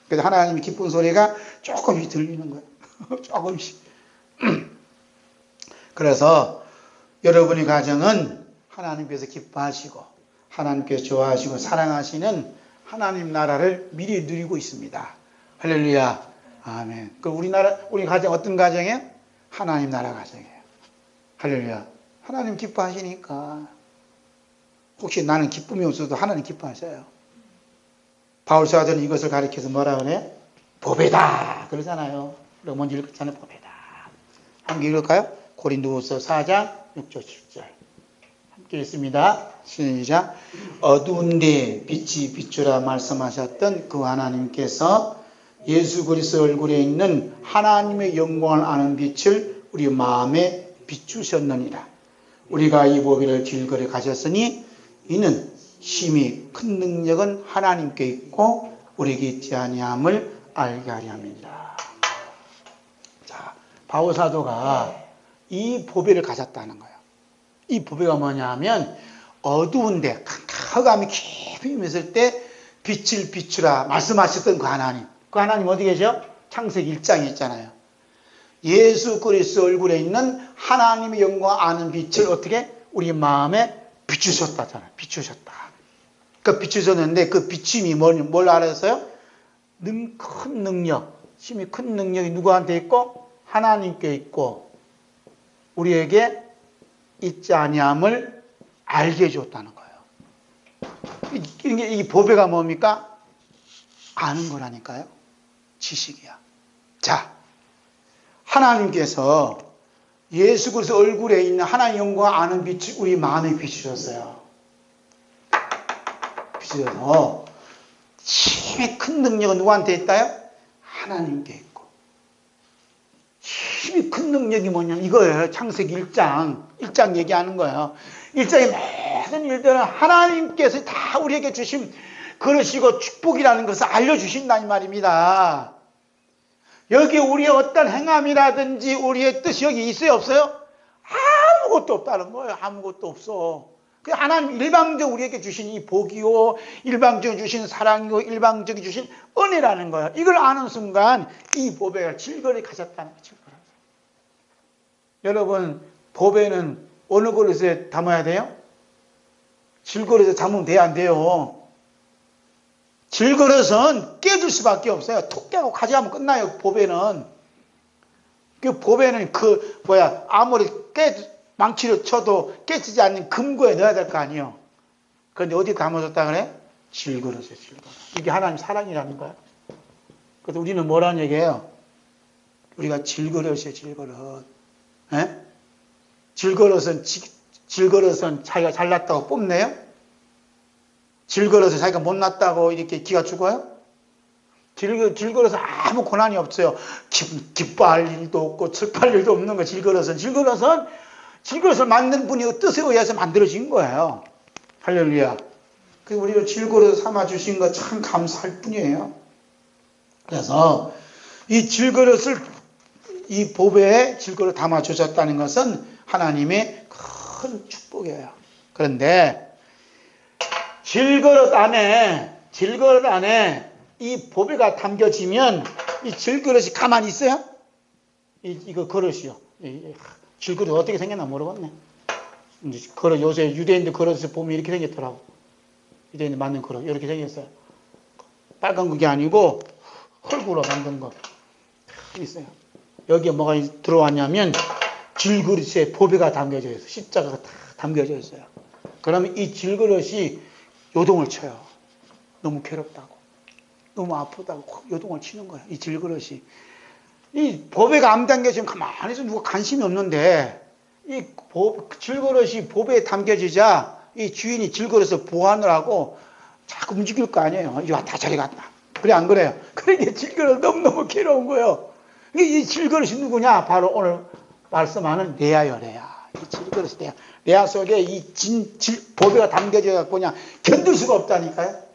그래서 하나님의 기쁜 소리가 조금씩 들리는 거예요. 조금씩. 그래서 여러분의 가정은 하나님께서 기뻐하시고 하나님께서 좋아하시고 사랑하시는 하나님 나라를 미리 누리고 있습니다. 할렐루야. 아멘. 그 우리 가정 어떤 가정이에요? 하나님 나라 가정이에요. 할렐루야. 하나님 기뻐하시니까. 혹시 나는 기쁨이 없어도 하나님 기뻐하셔요. 바울 사도는 이것을 가리켜서 뭐라 그래요? 보배다 그러잖아요. 먼저 읽었잖아요. 보배다. 함께 읽을까요? 고린도후서 4장 6절 7절 함께 읽습니다. 시작. 어두운 데 빛이 비추라 말씀하셨던 그 하나님께서 예수 그리스도 얼굴에 있는 하나님의 영광을 아는 빛을 우리 마음에 비추셨느니라. 우리가 이 보배를 길거리 가졌으니 이는 심히 큰 능력은 하나님께 있고 우리에게 있지 아니함을 알게 하려 함이니라. 자, 바울 사도가 이 보배를 가졌다는 거예요. 이 보배가 뭐냐 하면 어두운데 캄캄함이 깊이 있을 때 빛을 비추라 말씀하셨던 그 하나님. 그 하나님 어디 계셔? 창세기 1장에 있잖아요. 예수 그리스도 얼굴에 있는 하나님의 영광 아는 빛을 어떻게? 우리 마음에 비추셨다잖아요. 비추셨다. 그 비추셨는데 그 비침이 뭘 알았어요? 큰 능력, 심히 큰 능력이 누구한테 있고? 하나님께 있고 우리에게 있지 아니함을 알게 해줬다는 거예요. 이 보배가 뭡니까? 아는 거라니까요. 지식이야. 자, 하나님께서 예수 그리스도 얼굴에 있는 하나님의 영광 아는 빛이 우리 마음에 비추셨어요. 비추셔서 힘이 큰 능력은 누구한테 있다요? 하나님께 있고. 힘이 큰 능력이 뭐냐면 이거예요. 창세기 1장 얘기하는 거예요. 1장의 모든 일들은 하나님께서 다 우리에게 주신 그러시고 축복이라는 것을 알려주신다는 말입니다. 여기 우리의 어떤 행함이라든지 우리의 뜻이 여기 있어요? 없어요? 아무것도 없다는 거예요. 아무것도 없어. 하나님 일방적으로 우리에게 주신 이 복이요, 일방적으로 주신 사랑이요, 일방적으로 주신 은혜라는 거예요. 이걸 아는 순간 이 보배가 질거리 가졌다는 거죠. 여러분, 보배는 어느 그릇에 담아야 돼요? 질그릇에 담으면 돼요, 안 돼요? 질그릇은 깨질 수밖에 없어요. 톡 깨고 가져가면 끝나요, 보배는. 그 보배는 아무리 망치로 쳐도 깨지지 않는 금고에 넣어야 될 거 아니에요. 그런데 어디 담아뒀다 그래? 질그릇에, 질그릇. 이게 하나님 사랑이라는 거야. 그래서 우리는 뭐라는 얘기예요? 우리가 질그릇이에요, 질그릇. 예? 질그릇은 자기가 잘났다고 뽐내요? 질그릇은 자기가 못났다고 이렇게 기가 죽어요? 질그릇은 아무 고난이 없어요. 기뻐할 일도 없고 슬퍼할 일도 없는 거 질그릇은. 질그릇을 만든 분이 뜻에 의해서 만들어진 거예요. 할렐루야. 그래서 우리를 질그릇 삼아 주신 거 참 감사할 뿐이에요. 그래서 이 질그릇을 이 보배에 질그릇 담아 주셨다는 것은 하나님의 큰 축복이에요. 그런데 질그릇 안에 이 보배가 담겨지면 이 질그릇이 가만히 있어요? 이거 그릇이요. 질그릇 어떻게 생겼나 모르겠네. 요새 유대인들 그릇을 보면 이렇게 생겼더라고. 유대인들 만든 그릇 이렇게 생겼어요. 빨간 그게 아니고 흙으로 만든 거 있어요. 여기에 뭐가 들어왔냐면 질그릇에 보배가 담겨져 있어요. 십자가가 다 담겨져 있어요. 그러면 이 질그릇이 요동을 쳐요. 너무 괴롭다고. 너무 아프다고 요동을 치는 거예요. 이 질그릇이. 이 보배가 안 담겨지면 가만히 있으면 누가 관심이 없는데 이 질그릇이 보배에 담겨지자 이 주인이 질그릇을 보관을 하고 자꾸 움직일 거 아니에요. 이리 왔다 저리 갔다. 그래 안 그래요? 그러니까 질그릇 너무너무 괴로운 거예요. 이 질그릇이 누구냐? 바로 오늘 말씀하는 레아요, 레아. 이 질그릇이 레아. 레아 속에 이 보배가 담겨져 갖고 그냥 견딜 수가 없다니까요.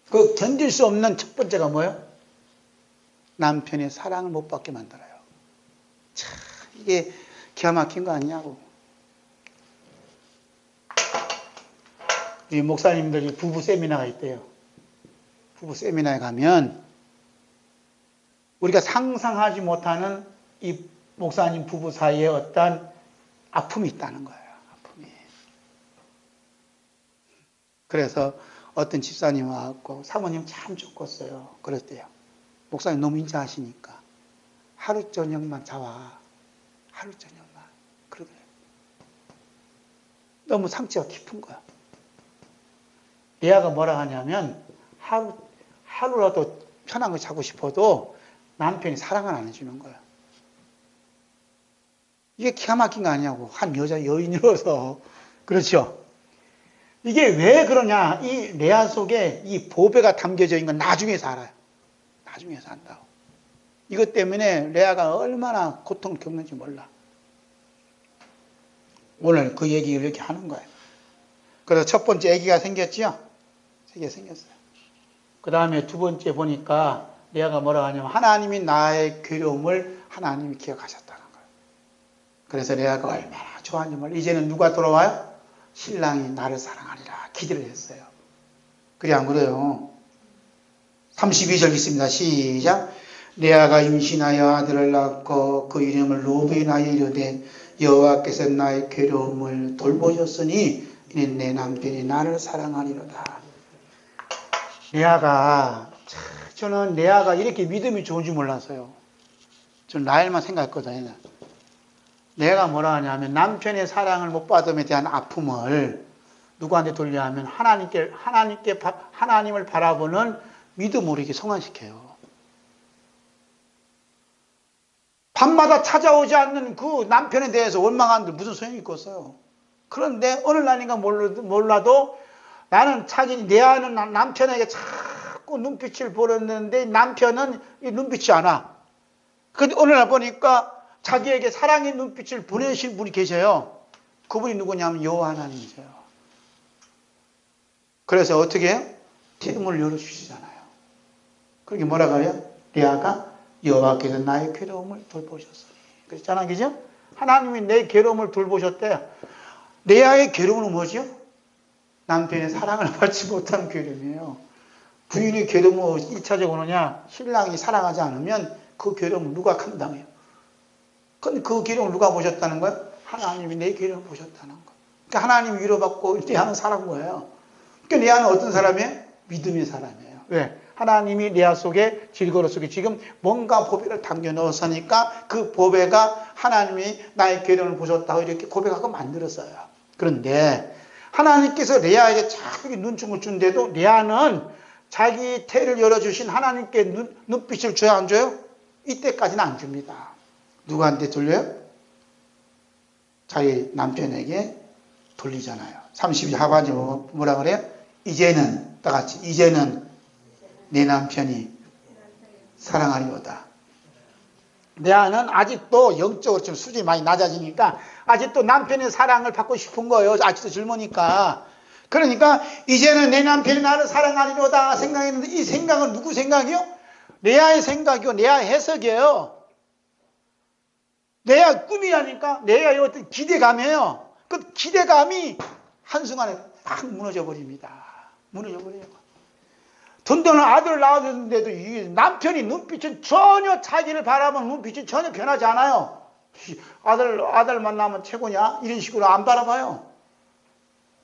그 견딜 수 없는 첫 번째가 뭐예요? 남편의 사랑을 못 받게 만들어요. 참, 이게 기가 막힌 거 아니냐고. 이 목사님들이 부부 세미나가 있대요. 부부 세미나에 가면 우리가 상상하지 못하는 이 목사님 부부 사이에 어떤 아픔이 있다는 거예요. 아픔이. 그래서 어떤 집사님 와갖고 사모님 참 좋겠어요. 그랬대요. 목사님 너무 인자하시니까 하루 저녁만 자와. 하루 저녁만. 그러더래요. 너무 상처가 깊은 거야. 레아가 뭐라 하냐면 하루라도 편한 거 자고 싶어도 남편이 사랑을 안 해주는 거야. 이게 기가 막힌 거 아니냐고. 한 여인으로서. 그렇죠. 이게 왜 그러냐. 이 레아 속에 이 보배가 담겨져 있는 건 나중에서 알아요. 나중에서 안다고. 이것 때문에 레아가 얼마나 고통을 겪는지 몰라. 오늘 그 얘기를 이렇게 하는 거예요. 그래서 첫 번째 아기가 생겼지요? 세개 생겼어요. 그 다음에 두 번째 보니까 레아가 뭐라고 하냐면 하나님이 나의 괴로움을 하나님이 기억하셨다는 거예요. 그래서 레아가 얼마나 좋아하는지 몰라. 이제는 누가 돌아와요? 신랑이 나를 사랑하리라 기도를 했어요. 그래 안 그래요? 32절 있습니다. 시작. 레아가 임신하여 아들을 낳고 그 이름을 루벤하여 이르되 여호와께서 나의 괴로움을 돌보셨으니 이는 내 남편이 나를 사랑하리로다. 저는 레아가 이렇게 믿음이 좋은 줄 몰랐어요. 저는 라헬만 생각했거든요. 내가 뭐라 하냐면 남편의 사랑을 못 받음에 대한 아픔을 누구한테 돌려 하면 하나님을 바라보는 믿음으로 이렇게 성화시켜요. 밤마다 찾아오지 않는 그 남편에 대해서 원망하는데 무슨 소용이 있겠어요. 그런데 어느 날인가 몰라도 나는 레아는 남편에게 자꾸 눈빛을 보냈는데 남편은 이 눈빛이 안 와. 근데 어느 날 보니까 자기에게 사랑의 눈빛을 보내신 분이 계셔요. 그분이 누구냐면 여호와 하나님이세요. 그래서 어떻게 해요? 틈을 열어주시잖아요. 그렇게 뭐라 그래요? 레아가 여호와께서 나의 괴로움을 돌보셨으니. 그랬잖아, 그죠? 하나님이 내 괴로움을 돌보셨대. 레아의 괴로움은 뭐죠? 남편의 사랑을 받지 못하는 괴로움이에요. 부인의 괴로움은 1차적으로 뭐냐? 신랑이 사랑하지 않으면 그 괴로움을 누가 감당해요? 근데 그 괴로움을 누가 보셨다는 거예요? 하나님이 내 괴로움을 보셨다는 거예요. 그러니까 하나님이 위로받고 레아는 살은 거예요. 그러니까 레아는 어떤 사람이에요? 믿음의 사람이에요. 왜? 하나님이 레아 속에 질거로 속에 지금 뭔가 보배를 담겨 넣었으니까 그 보배가 하나님이 나의 괴로움을 보셨다고 이렇게 고백하고 만들었어요. 그런데 하나님께서 레아에게 자꾸 눈총을 준데도 레아는 자기 태를 열어주신 하나님께 눈빛을 줘야 안 줘요? 이때까지는 안 줍니다. 누구한테 돌려요? 자기 남편에게 돌리잖아요. 32절 하반절 뭐라 그래요? 이제는 다 같이 이제는 내 남편이 사랑하리로다. 레아는 아직도 영적으로 좀 수준이 많이 낮아지니까 아직도 남편의 사랑을 받고 싶은 거예요. 아직도 젊으니까. 그러니까 이제는 내 남편이 나를 사랑하리로다 생각했는데 이 생각은 누구 생각이요? 레아의 생각이요. 레아의 해석이에요. 레아 꿈이라니까 레아의 어떤 기대감이에요. 그 기대감이 한순간에 팍 무너져 버립니다. 무너져 버려요. 든든한 아들을 낳았는데도 이 남편이 눈빛은 전혀 자기를 바라보는 눈빛은 전혀 변하지 않아요. 아들 만나면 최고냐? 이런 식으로 안 바라봐요.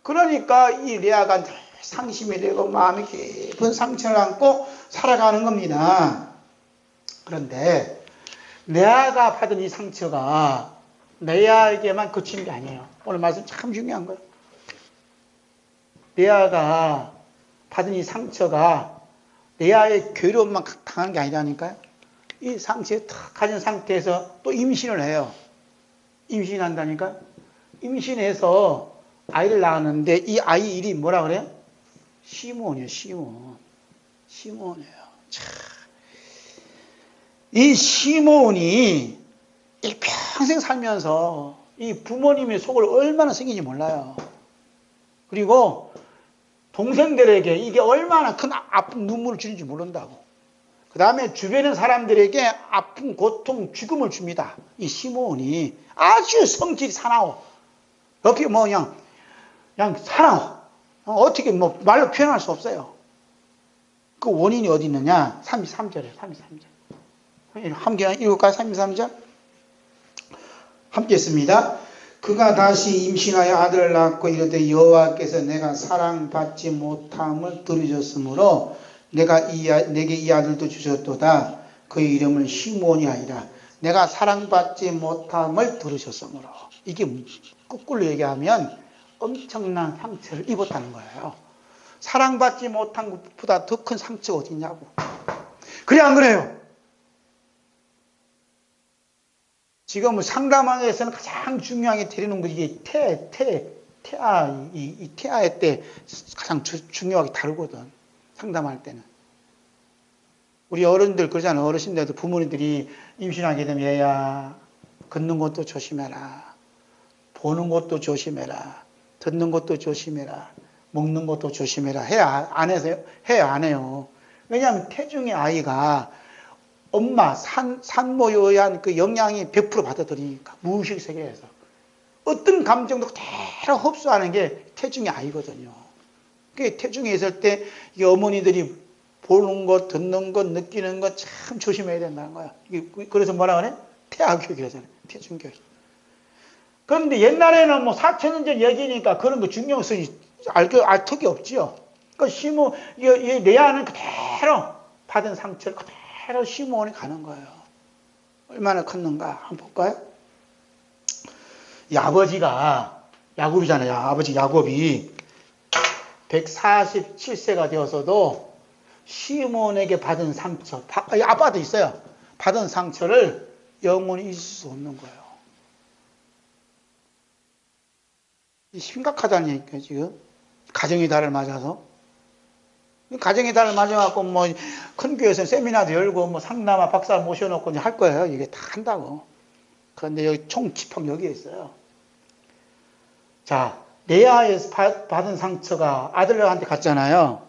그러니까 이 레아가 상심이 되고 마음이 깊은 상처를 안고 살아가는 겁니다. 그런데 레아가 받은 이 상처가 레아에게만 그치는 게 아니에요. 오늘 말씀 참 중요한 거예요. 레아가 받은 이 상처가 레아의 괴로움만 당한 게 아니라니까요. 이 상처에 탁 가진 상태에서 또 임신을 해요. 임신한다니까. 임신해서 아이를 낳았는데 이 아이 이름이 뭐라 그래요? 시몬이에요. 시몬이에요. 참. 이 시몬이 이 평생 살면서 이 부모님의 속을 얼마나 썩인지 몰라요. 그리고 동생들에게 이게 얼마나 큰 아픈 눈물을 주는지 모른다고. 그 다음에 주변의 사람들에게 아픈 고통, 죽음을 줍니다. 이 시몬이 아주 성질이 사나워. 어떻게 뭐 그냥 사나워. 어떻게 뭐 말로 표현할 수 없어요. 그 원인이 어디 있느냐? 33절이에요. 33절. 함께 읽을까요? 33절. 함께 했습니다. 그가 다시 임신하여 아들을 낳고 이르되 여호와께서 내가 사랑받지 못함을 들으셨으므로 내게 이 아들도 주셨도다. 그의 이름을 시몬이 아니라 내가 사랑받지 못함을 들으셨으므로. 이게 거꾸로 얘기하면 엄청난 상처를 입었다는 거예요. 사랑받지 못한 것보다 더 큰 상처가 어디 있냐고. 그래 안 그래요? 지금 상담학에서는 가장 중요하게 데리는 것이 이게 태아의 때 가장 중요하게 다루거든. 상담할 때는. 우리 어른들 그러잖아요. 어르신들도 부모님들이 임신하게 되면 얘야 걷는 것도 조심해라. 보는 것도 조심해라. 듣는 것도 조심해라. 먹는 것도 조심해라. 해야 안 해요? 해요 안 해요? 왜냐하면 태중의 아이가 엄마 산모에 의한 그 영양이 100% 받아들이니까 무의식 세계에서 어떤 감정도 그대로 흡수하는 게 태중의 아이거든요. 그 태중에 있을 때 이 어머니들이 보는 것, 듣는 것, 느끼는 것 참 조심해야 된다는 거야. 그래서 뭐라 그래? 태아교육이라잖아요. 태중교육. 그런데 옛날에는 뭐 4,000년 전 얘기니까 그런 거 중요성이 알 턱이 없지요. 그 시몬, 레아는 그대로 받은 상처를 그대로 시몬이 가는 거예요. 얼마나 컸는가 한번 볼까요? 이 아버지가 야곱이잖아요. 아버지 야곱이 147세가 되어서도 시몬에게 받은 상처, 아빠도 있어요. 받은 상처를 영원히 잊을 수 없는 거예요. 심각하다는 얘기예요, 지금. 가정의 달을 맞아서. 가정의 달을 맞아갖고, 뭐, 큰 교회에서 세미나도 열고, 뭐, 상담아 박사 모셔놓고 이제 할 거예요. 이게 다 한다고. 그런데 여기 총집합 여기에 있어요. 자, 레아에서 받은 상처가 아들한테 갔잖아요.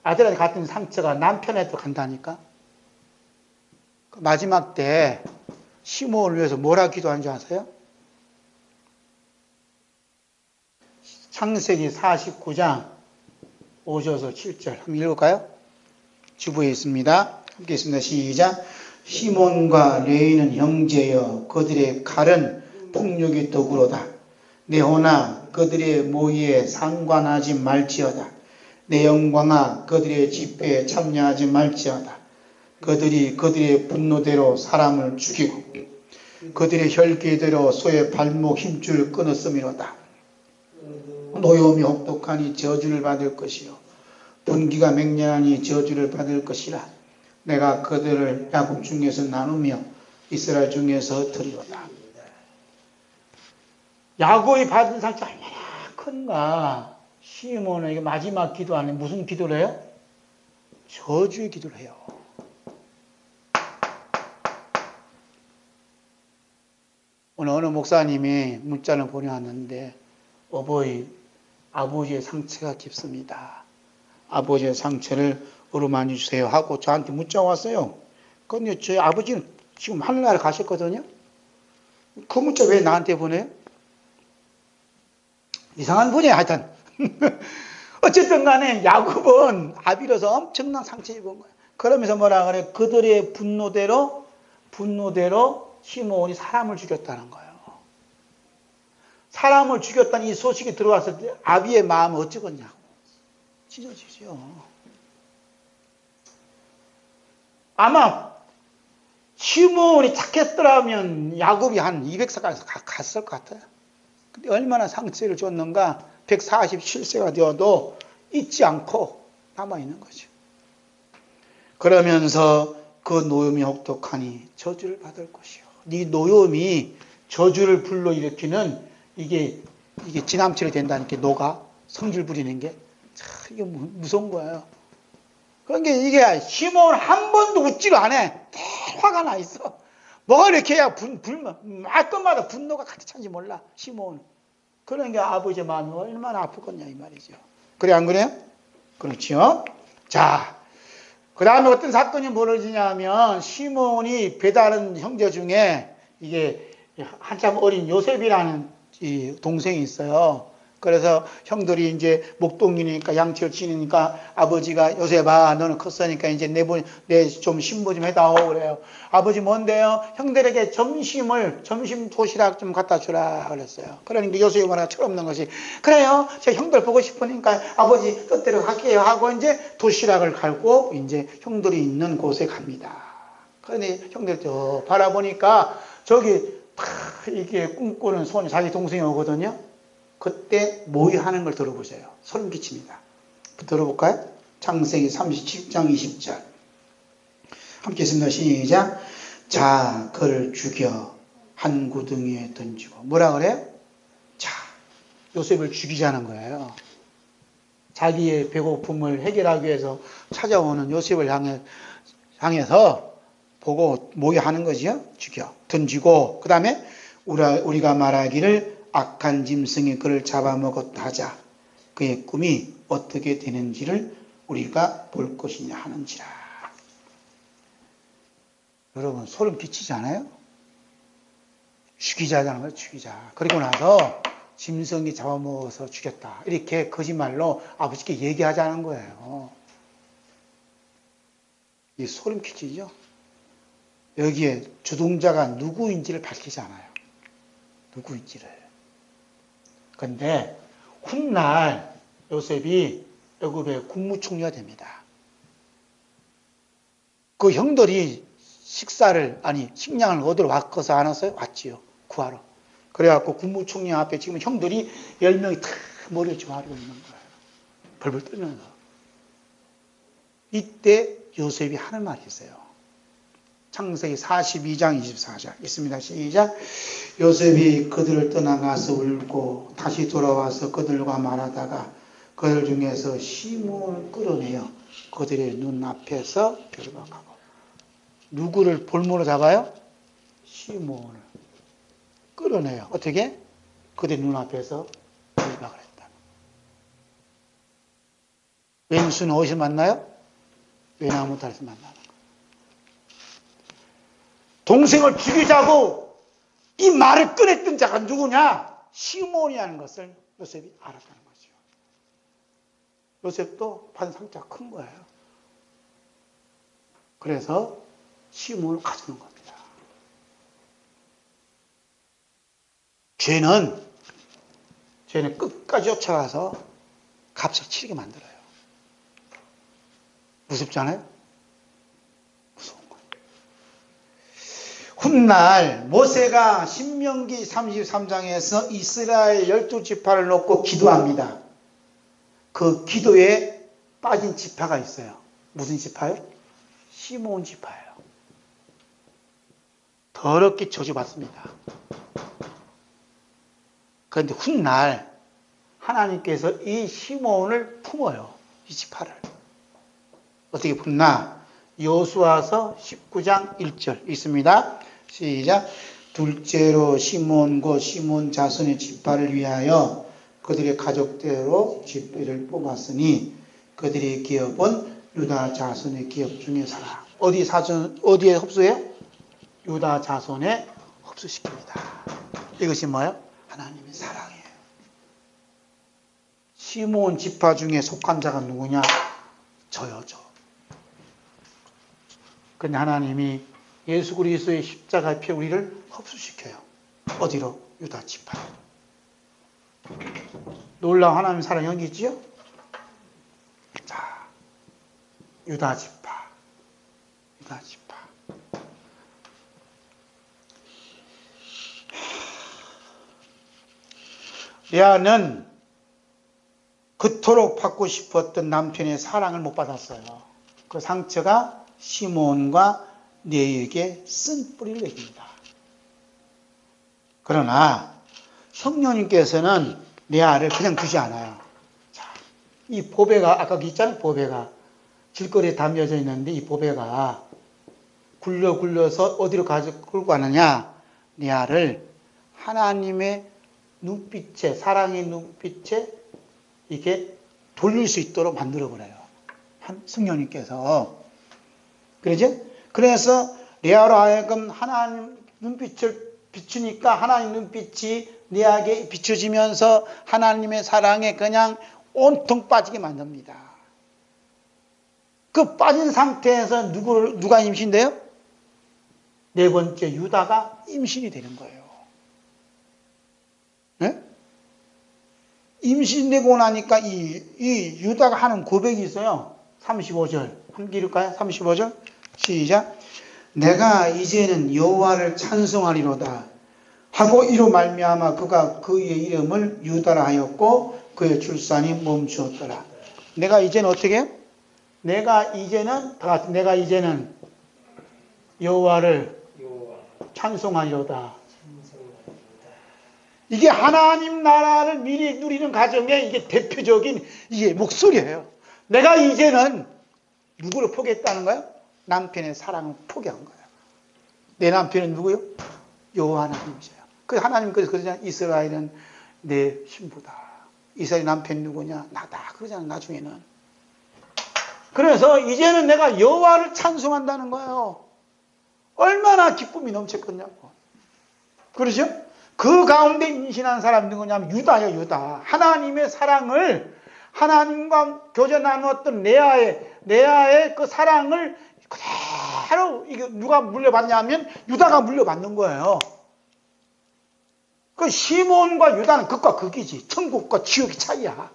아들한테 갔던 상처가 남편한테 간다니까. 마지막 때 시몬을 위해서 뭐라 기도한 줄 아세요? 창세기 49장 5절에서 7절 한번 읽을까요? 주부에 있습니다. 함께 있습니다. 시작. 시몬과 레위는 형제여 그들의 칼은 폭력의 도구로다. 내 호나 그들의 모의에 상관하지 말지어다. 내 영광아 그들의 집회에 참여하지 말지어다. 그들의 분노대로 사람을 죽이고 그들의 혈기대로 소의 발목 힘줄 끊었음이로다. 노여움이 혹독하니 저주를 받을 것이요 분기가 맹렬하니 저주를 받을 것이라. 내가 그들을 야곱 중에서 나누며 이스라엘 중에서 드리로다. 야곱이 받은 상처 얼마나 큰가. 시몬에게 마지막 기도 안에 무슨 기도를 해요? 저주의 기도를 해요. 오늘 어느 목사님이 문자를 보내왔는데 아버지의 상처가 깊습니다. 아버지의 상처를 어루만져 주세요 하고 저한테 문자 왔어요. 그런데 저희 아버지는 지금 하늘나라 가셨거든요. 그 문자 왜 나한테 보내요? 이상한 분이에요, 하여튼. 어쨌든 간에 야곱은 아비로서 엄청난 상처 입은 거예요. 그러면서 뭐라 그래? 그들의 분노대로 시몬이 사람을 죽였다는 거예요. 사람을 죽였다는 이 소식이 들어왔을 때 아비의 마음은 어쩌겠냐고. 찢어지죠. 아마 시몬이 착했더라면 야곱이 한 200세까지 갔을 것 같아요. 근데 얼마나 상처를 줬는가. 147세가 되어도 잊지 않고 남아있는 거죠. 그러면서 그 노염이 혹독하니 저주를 받을 것이요. 네 노염이 저주를 불러일으키는 이게 지남칠이 된다는 게 노가 성질 부리는 게 참 이게 무서운 거예요. 그러니까 이게 시몬 한 번도 웃지를 않아. 화가 나 있어. 뭐가 이렇게 해야 말 것마다 분노가 가득 찬지 몰라. 시몬. 그러니까 아버지의 마음이 얼마나 아프겠냐 이 말이죠. 그래 안 그래요? 그렇죠. 자, 그 다음에 어떤 사건이 벌어지냐면 시몬이 배다른 형제 중에 이게 한참 어린 요셉이라는 이 동생이 있어요. 그래서 형들이 이제 목동이니까 양치를 지니까 아버지가 요셉아 너는 컸으니까 이제 내 좀 신부 좀 해다오 그래요. 아버지 뭔데요? 형들에게 점심 도시락 좀 갖다 주라 그랬어요. 그러니까 요셉이 말하가 철없는 것이 그래요. 제 형들 보고 싶으니까 아버지 뜻대로 할게요 하고 이제 도시락을 갈고 이제 형들이 있는 곳에 갑니다. 그런데 형들 저 바라보니까 저기 탁 이게 꿈꾸는 손이 자기 동생이 오거든요. 그때 모의하는 걸 들어보세요. 소름 끼칩니다. 들어볼까요? 창세기 37장 20절. 함께 읽습니다. 시작. 자, 그를 죽여 한 구덩이에 던지고. 뭐라 그래요? 자, 요셉을 죽이자는 거예요. 자기의 배고픔을 해결하기 위해서 찾아오는 요셉을 향해서 보고 모의하는 거지요. 죽여. 던지고. 그 다음에 우리가 말하기를 악한 짐승이 그를 잡아먹었다 하자. 그의 꿈이 어떻게 되는지를 우리가 볼 것이냐 하는지라. 여러분 소름 끼치지 않아요? 죽이자라는 거예요. 죽이자. 그리고 나서 짐승이 잡아먹어서 죽였다. 이렇게 거짓말로 아버지께 얘기하자는 거예요. 이 소름 끼치죠? 여기에 주동자가 누구인지를 밝히지 않아요. 누구인지를. 그런데 훗날 요셉이 애굽의 국무총리가 됩니다. 그 형들이 식량을 얻으러 왔어서 안 왔어요? 왔지요. 구하러. 그래갖고 국무총리 앞에 지금 형들이 10명이 다 머리를 조아리고 있는 거예요. 벌벌 떨면서. 이때 요셉이 하는 말이 있어요. 창세기 42장 24절 있습니다. 시작. 요셉이 그들을 떠나가서 울고 다시 돌아와서 그들과 말하다가 그들 중에서 시몬을 끌어내어 그들의 눈앞에서 결박하고. 누구를 볼모로 잡아요? 시몬을 끌어내요. 어떻게? 그들의 눈앞에서 결박을 했다. 왼수는 어디서 만나요? 외나무다리에서 만나요. 동생을 죽이자고 이 말을 꺼냈던 자가 누구냐? 시몬이라는 것을 요셉이 알았다는 거죠. 요셉도 받은 상처가 큰 거예요. 그래서 시몬을 가두는 겁니다. 죄는 끝까지 쫓아가서 값을 치르게 만들어요. 무섭잖아요? 훗날 모세가 신명기 33장에서 이스라엘 12지파를 놓고 기도합니다. 그 기도에 빠진 지파가 있어요. 무슨 지파요? 시몬 지파예요. 더럽게 저주받습니다. 그런데 훗날 하나님께서 이 시몬을 품어요. 이 지파를. 어떻게 품나? 여호수아서 19장 1절 있습니다. 시작. 둘째로 시몬 곧 시몬 자손의 지파를 위하여 그들의 가족대로 지파를 뽑았으니 그들의 기업은 유다 자손의 기업 중에서라. 어디에 흡수해요? 유다 자손에 흡수시킵니다. 이것이 뭐예요? 하나님의 사랑이에요. 시몬 지파 중에 속한 자가 누구냐? 저요, 저. 그런데 하나님이 예수 그리스도의 십자가의 피에 우리를 흡수시켜요. 어디로? 유다 지파. 놀라운 하나님의 사랑이 여기 있지요? 자, 유다 지파. 유다 지파. 레아는 그토록 받고 싶었던 남편의 사랑을 못 받았어요. 그 상처가 시몬과 레에게 쓴 뿌리를 내립니다. 그러나 성령님께서는 레아를 그냥 두지 않아요. 자, 이 보배가 아까 있잖아요. 보배가 길거리에 담겨져 있는데 이 보배가 굴려서 어디로 끌고 가느냐? 레아를 하나님의 눈빛에, 사랑의 눈빛에 이게 돌릴 수 있도록 만들어버려요. 성령님께서. 그러죠? 그래서 레아로 하여금 하나님 눈빛을 비추니까 하나님 눈빛이 내에게 비춰지면서 하나님의 사랑에 그냥 온통 빠지게 만듭니다. 그 빠진 상태에서 누가 임신돼요? 네 번째 유다가 임신이 되는 거예요. 네? 임신되고 나니까 이 유다가 하는 고백이 있어요. 35절. 함께 읽을까요? 35절. 시작. 내가 이제는 여호와를 찬송하리로다 하고 이로 말미암아 그가 그의 이름을 유다라 하였고 그의 출산이 멈추었더라. 내가 이제는 어떻게 해요? 내가 이제는 여호와를 찬송하리로다. 이게 하나님 나라를 미리 누리는 가정에 이게 대표적인 이게 목소리예요. 내가 이제는 누구를 포기했다는 거예요? 남편의 사랑을 포기한 거예요. 내 남편은 누구요? 여호와 하나님이세요. 그 하나님 그러잖아요. 이스라엘은 내 신부다. 이스라엘 남편 누구냐? 나다. 그러잖아요. 나중에는. 그래서 이제는 내가 여호와를 찬송한다는 거예요. 얼마나 기쁨이 넘쳤겠냐고. 그러죠? 그 가운데 임신한 사람이 누구냐면 유다예요. 유다. 하나님의 사랑을 하나님과 교제 나누었던 레아의 그 사랑을 그대로 이게 누가 물려받냐면 유다가 물려받는 거예요. 그 시몬과 유다는 극과 극이지. 천국과 지옥의 차이야.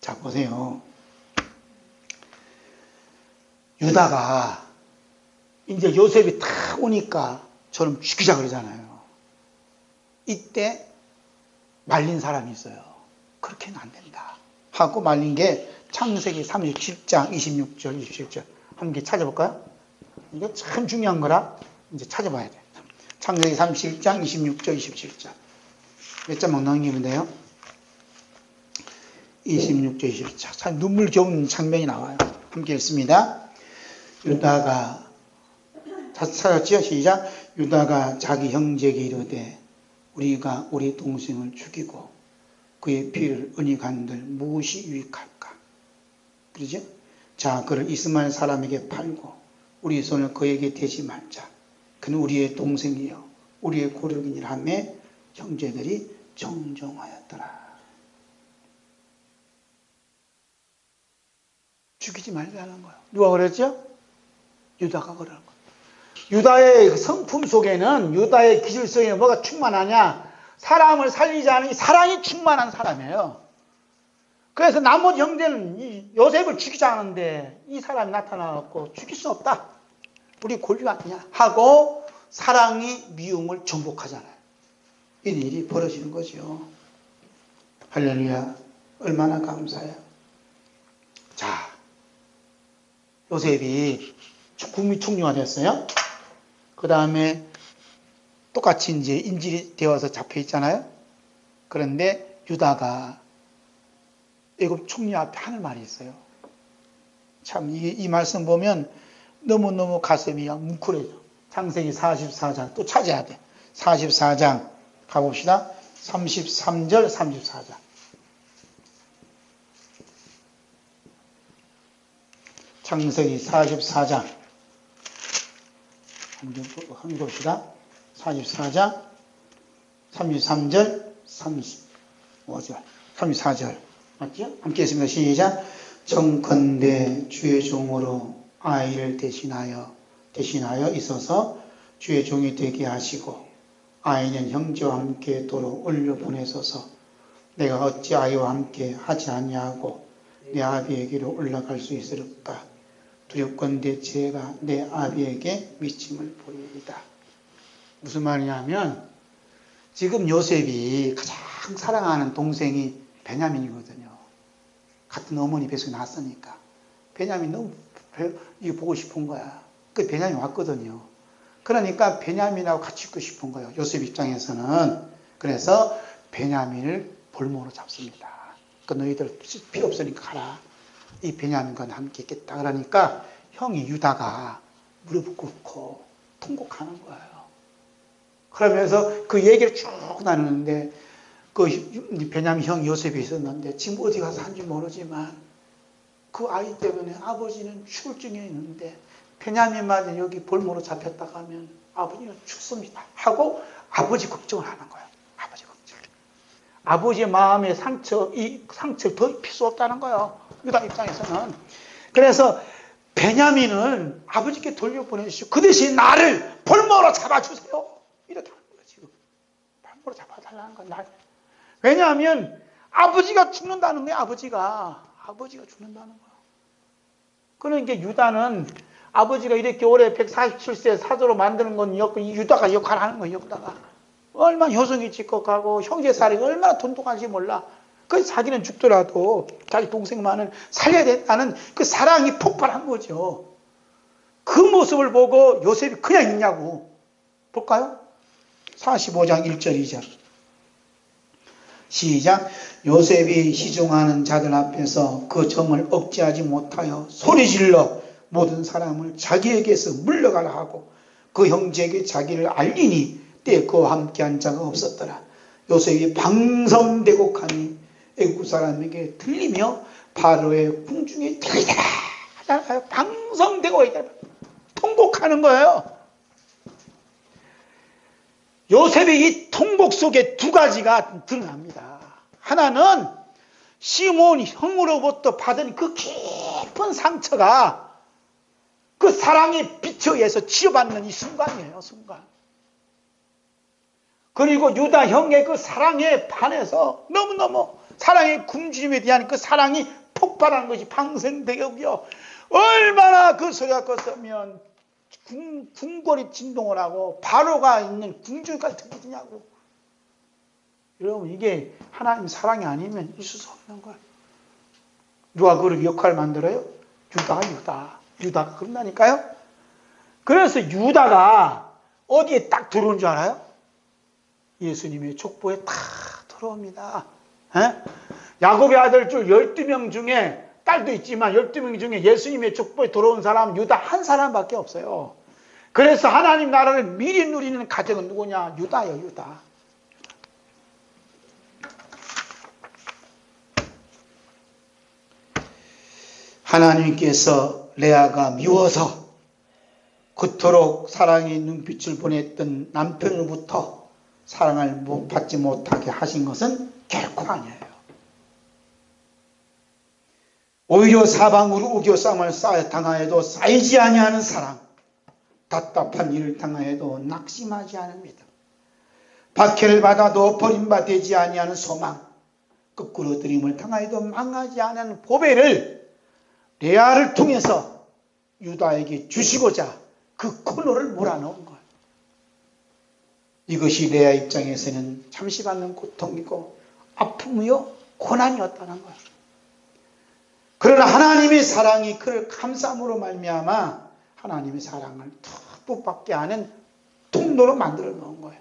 자, 보세요. 유다가 이제 요셉이 탁 오니까 저는 죽이자 그러잖아요. 이때 말린 사람이 있어요. 그렇게는 안 된다 하고 말린 게 창세기 37장 26절 27절 함께 찾아볼까요? 이게 참 중요한 거라 이제 찾아봐야 돼. 창세기 37장 26절 27절 몇 장 넘기면 돼요? 26절 27절 참 눈물 겨운 장면이 나와요. 함께 읽습니다. 유다가 찾았지요? 시작. 유다가 자기 형제에게 이르되 우리가 우리 동생을 죽이고 그의 피를 은닉한들 무엇이 유익할까? 그러죠? 자, 그를 이스마엘 사람에게 팔고 우리 손을 그에게 대지 말자. 그는 우리의 동생이요 우리의 고력이니라 하며 형제들이 정정하였더라. 죽이지 말자는 거예요. 누가 그랬죠? 유다가 그러는 거예요. 유다의 성품 속에는, 유다의 기질 속에는 뭐가 충만하냐? 사람을 살리지 않으니 사랑이 충만한 사람이에요. 그래서 나머지 형제는 요셉을 죽이지 않은데 이 사람이 나타나갖고 죽일 수 없다. 우리 권리 아니냐? 하고 사랑이 미움을 정복하잖아요. 이 일이 벌어지는 거죠. 할렐루야. 얼마나 감사해요. 자, 요셉이 국무총리가 됐어요. 그 다음에 똑같이 이제 인질이 되어서 잡혀 있잖아요. 그런데 유다가 애굽 총리 앞에 하는 말이 있어요. 참 이 말씀 보면 너무너무 가슴이 뭉클해져. 창세기 44장 또 찾아야 돼. 44장 가봅시다. 33절 34장. 창세기 44장 한번 봅시다. 44장 33절 35절 34절 맞죠? 함께 했습니다. 시작. 정컨대 주의 종으로 아이를 대신하여 있어서 주의 종이 되게 하시고 아이는 형제와 함께 도로 올려 보내소서. 내가 어찌 아이와 함께 하지 아니하고 내 아비에게로 올라갈 수 있을까? 두렵건대 제가 내 아비에게 미침을 보이리이다. 무슨 말이냐면 지금 요셉이 가장 사랑하는 동생이 베냐민이거든요. 같은 어머니 뱃속에 났으니까 베냐민 너무 이거 보고 싶은 거야. 그 베냐민 왔거든요. 그러니까 베냐민하고 같이 있고 싶은 거예요. 요셉 입장에서는. 그래서 베냐민을 볼모로 잡습니다. 그 너희들 필요 없으니까 가라. 이 베냐민과 함께 있겠다. 그러니까 형이 유다가 무릎 꿇고 통곡하는 거예요. 그러면서 그 얘기를 쭉 나누는데 그 베냐민 형 요셉이 있었는데 지금 어디 가서 한지 모르지만 그 아이 때문에 아버지는 추울증에 있는데 베냐민만 여기 볼모로 잡혔다가 하면 아버지는 죽습니다 하고 아버지 걱정을 하는 거예요. 아버지 걱정. 아버지의 마음의 이 상처를 더 입힐 수 없다는 거예요. 유다 입장에서는. 그래서 베냐민을 아버지께 돌려보내주시고 그 대신 나를 볼모로 잡아주세요. 이렇게 하는 거예요. 지금 볼모로 잡아달라는 거예요. 왜냐하면 아버지가 죽는다는 거예요. 아버지가 죽는다는 거예요. 그러니까 유다는 아버지가 이렇게 올해 147세 사도로 만드는 건 유다가 역할을 하는 거예요. 유다가 얼마나 효성이 찌꺽하고 형제살이가 얼마나 돈독한지 몰라. 그래서 자기는 죽더라도 자기 동생만은 살려야 된다는 그 사랑이 폭발한 거죠. 그 모습을 보고 요셉이 그냥 있냐고. 볼까요? 45장 1절 2절 시작. 요셉이 시중하는 자들 앞에서 그 정을 억제하지 못하여 소리질러 모든 사람을 자기에게서 물러가라 하고 그 형제에게 자기를 알리니 때에 그와 함께한 자가 없었더라. 요셉이 방성되고 가니 애국 사람에게 들리며 바로의 궁중에 들리더라 하잖아요. 방성되고 있다. 통곡하는 거예요. 요셉의 이 통곡 속에 두 가지가 드러납니다. 하나는 시몬 형으로부터 받은 그 깊은 상처가 그 사랑의 빛에 의해서 치유받는 이 순간이에요. 순간. 그리고 유다 형의 그 사랑에 반해서 너무너무 사랑의 굶주림에 대한 그 사랑이 폭발하는 것이 방생대역이요. 얼마나 그 소리가 컸으면 궁궐이 진동을 하고 바로가 있는 궁중까지 들리냐고. 여러분 이게 하나님 사랑이 아니면 있을 수 없는 거예요. 누가 그걸 역할을 만들어요? 유다가 그런다니까요. 그래서 유다가 어디에 딱 들어온 줄 알아요? 예수님의 족보에 딱 들어옵니다. 야곱의 아들 줄 12명 중에 딸도 있지만 12명 중에 예수님의 족보에 들어온 사람은 유다 한 사람밖에 없어요. 그래서 하나님 나라를 미리 누리는 가정은 누구냐? 유다예요. 유다. 하나님께서 레아가 미워서 그토록 사랑의 눈빛을 보냈던 남편으로부터 사랑을 받지 못하게 하신 것은 결코 아니에요. 오히려 사방으로 우겨쌈을 당하여도 쌓이지 아니하는 사랑, 답답한 일을 당하여도 낙심하지 않습니다. 박해를 받아도 버림받지 아니하는 소망, 거꾸로 들임을 당하여도 망하지 않은 보배를 레아를 통해서 유다에게 주시고자 그 코너를 몰아넣은 거예요. 이것이 레아 입장에서는 잠시 받는 고통이고 아픔이요 고난이었다는 거예요. 그러나 하나님의 사랑이 그를 감싸움으로 말미암아 하나님의 사랑을 듬뿍받게 하는 통로로 만들어 놓은 거예요.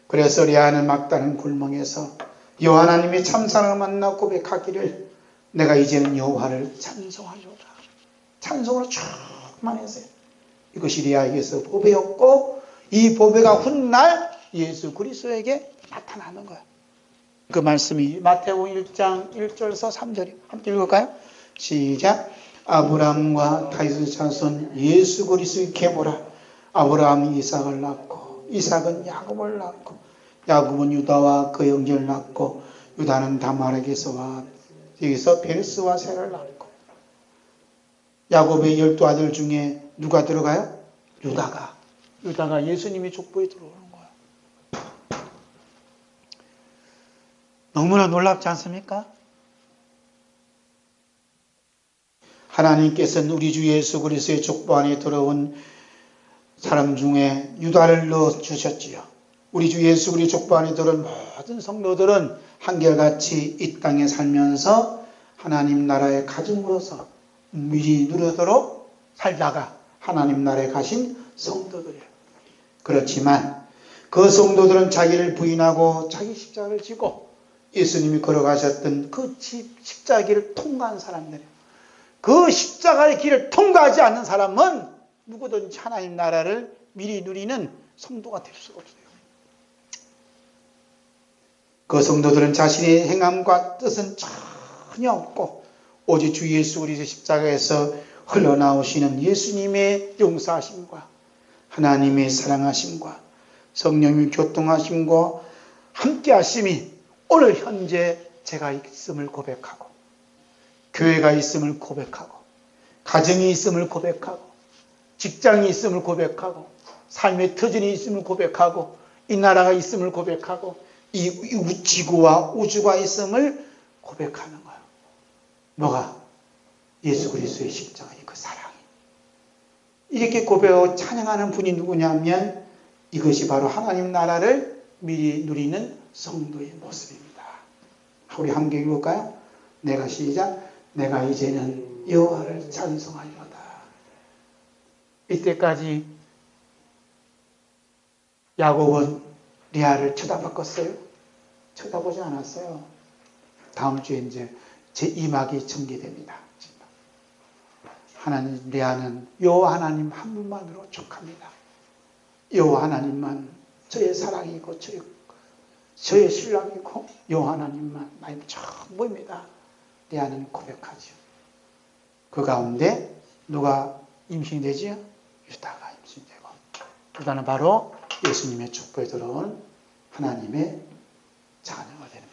그래서 레아는 막다른 굴망에서 여호와 하나님의 참사랑을 만나 고백하기를 내가 이제는 여호와를 찬송하리로다. 찬송으로 충만했어요. 이것이 레아에게서 보배였고 이 보배가 훗날 예수 그리스도에게 나타나는 거예요. 그 말씀이 마태복음 1장 1절에서 3절이에요. 함께 읽을까요? 시작. 아브라함과 다윗의 자손 예수 그리스도의 계보라. 아브라함이 이삭을 낳고 이삭은 야곱을 낳고 야곱은 유다와 그 형제를 낳고 유다는 다말에게서 여기서 베르스와 세를 낳고 야곱의 12아들 중에 누가 들어가요? 유다가 예수님의 족보에 들어오는 거예요. 너무나 놀랍지 않습니까? 하나님께서는 우리 주 예수 그리스도의 족보 안에 들어온 사람 중에 유다를 넣어주셨지요. 우리 주 예수 그리스도의 족보 안에 들어온 모든 성도들은 한결같이 이 땅에 살면서 하나님 나라의 가정으로서 미리 누리도록 살다가 하나님 나라에 가신 성도들이에요. 그렇지만 그 성도들은 자기를 부인하고 자기 십자가를 지고 예수님이 걸어가셨던 그 십자가를 통과한 사람들이에요. 그 십자가의 길을 통과하지 않는 사람은 누구든지 하나님 나라를 미리 누리는 성도가 될 수가 없어요. 그 성도들은 자신의 행함과 뜻은 전혀 없고 오직 주 예수 그리스도의 십자가에서 흘러나오시는 예수님의 용서하심과 하나님의 사랑하심과 성령의 교통하심과 함께하심이 오늘 현재 제가 있음을 고백하고 교회가 있음을 고백하고 가정이 있음을 고백하고 직장이 있음을 고백하고 삶의 터전이 있음을 고백하고 이 나라가 있음을 고백하고 이 지구와 우주가 있음을 고백하는 거예요. 뭐가? 예수 그리스도의 십자가의 그 사랑이. 이렇게 고백하고 찬양하는 분이 누구냐면 이것이 바로 하나님 나라를 미리 누리는 성도의 모습입니다. 우리 함께 읽을까요? 내가 시작. 내가 이제는 여호와를 찬송하리로다. 이때까지 야곱은 리아를 쳐다봤겠어요? 쳐다보지 않았어요. 다음 주에 이제 제2막이 전개됩니다. 하나님, 리아는 여호와 하나님 한 분만으로 족합니다. 여호와 하나님만 저의 사랑이고 저의 신랑이고 여호와 하나님만 나의 전부입니다. 리아는 고백하죠. 그 가운데 누가 임신이 되지요? 유다가 임신되고 유다는 바로 예수님의 축복에 들어온 하나님의 자녀가 되는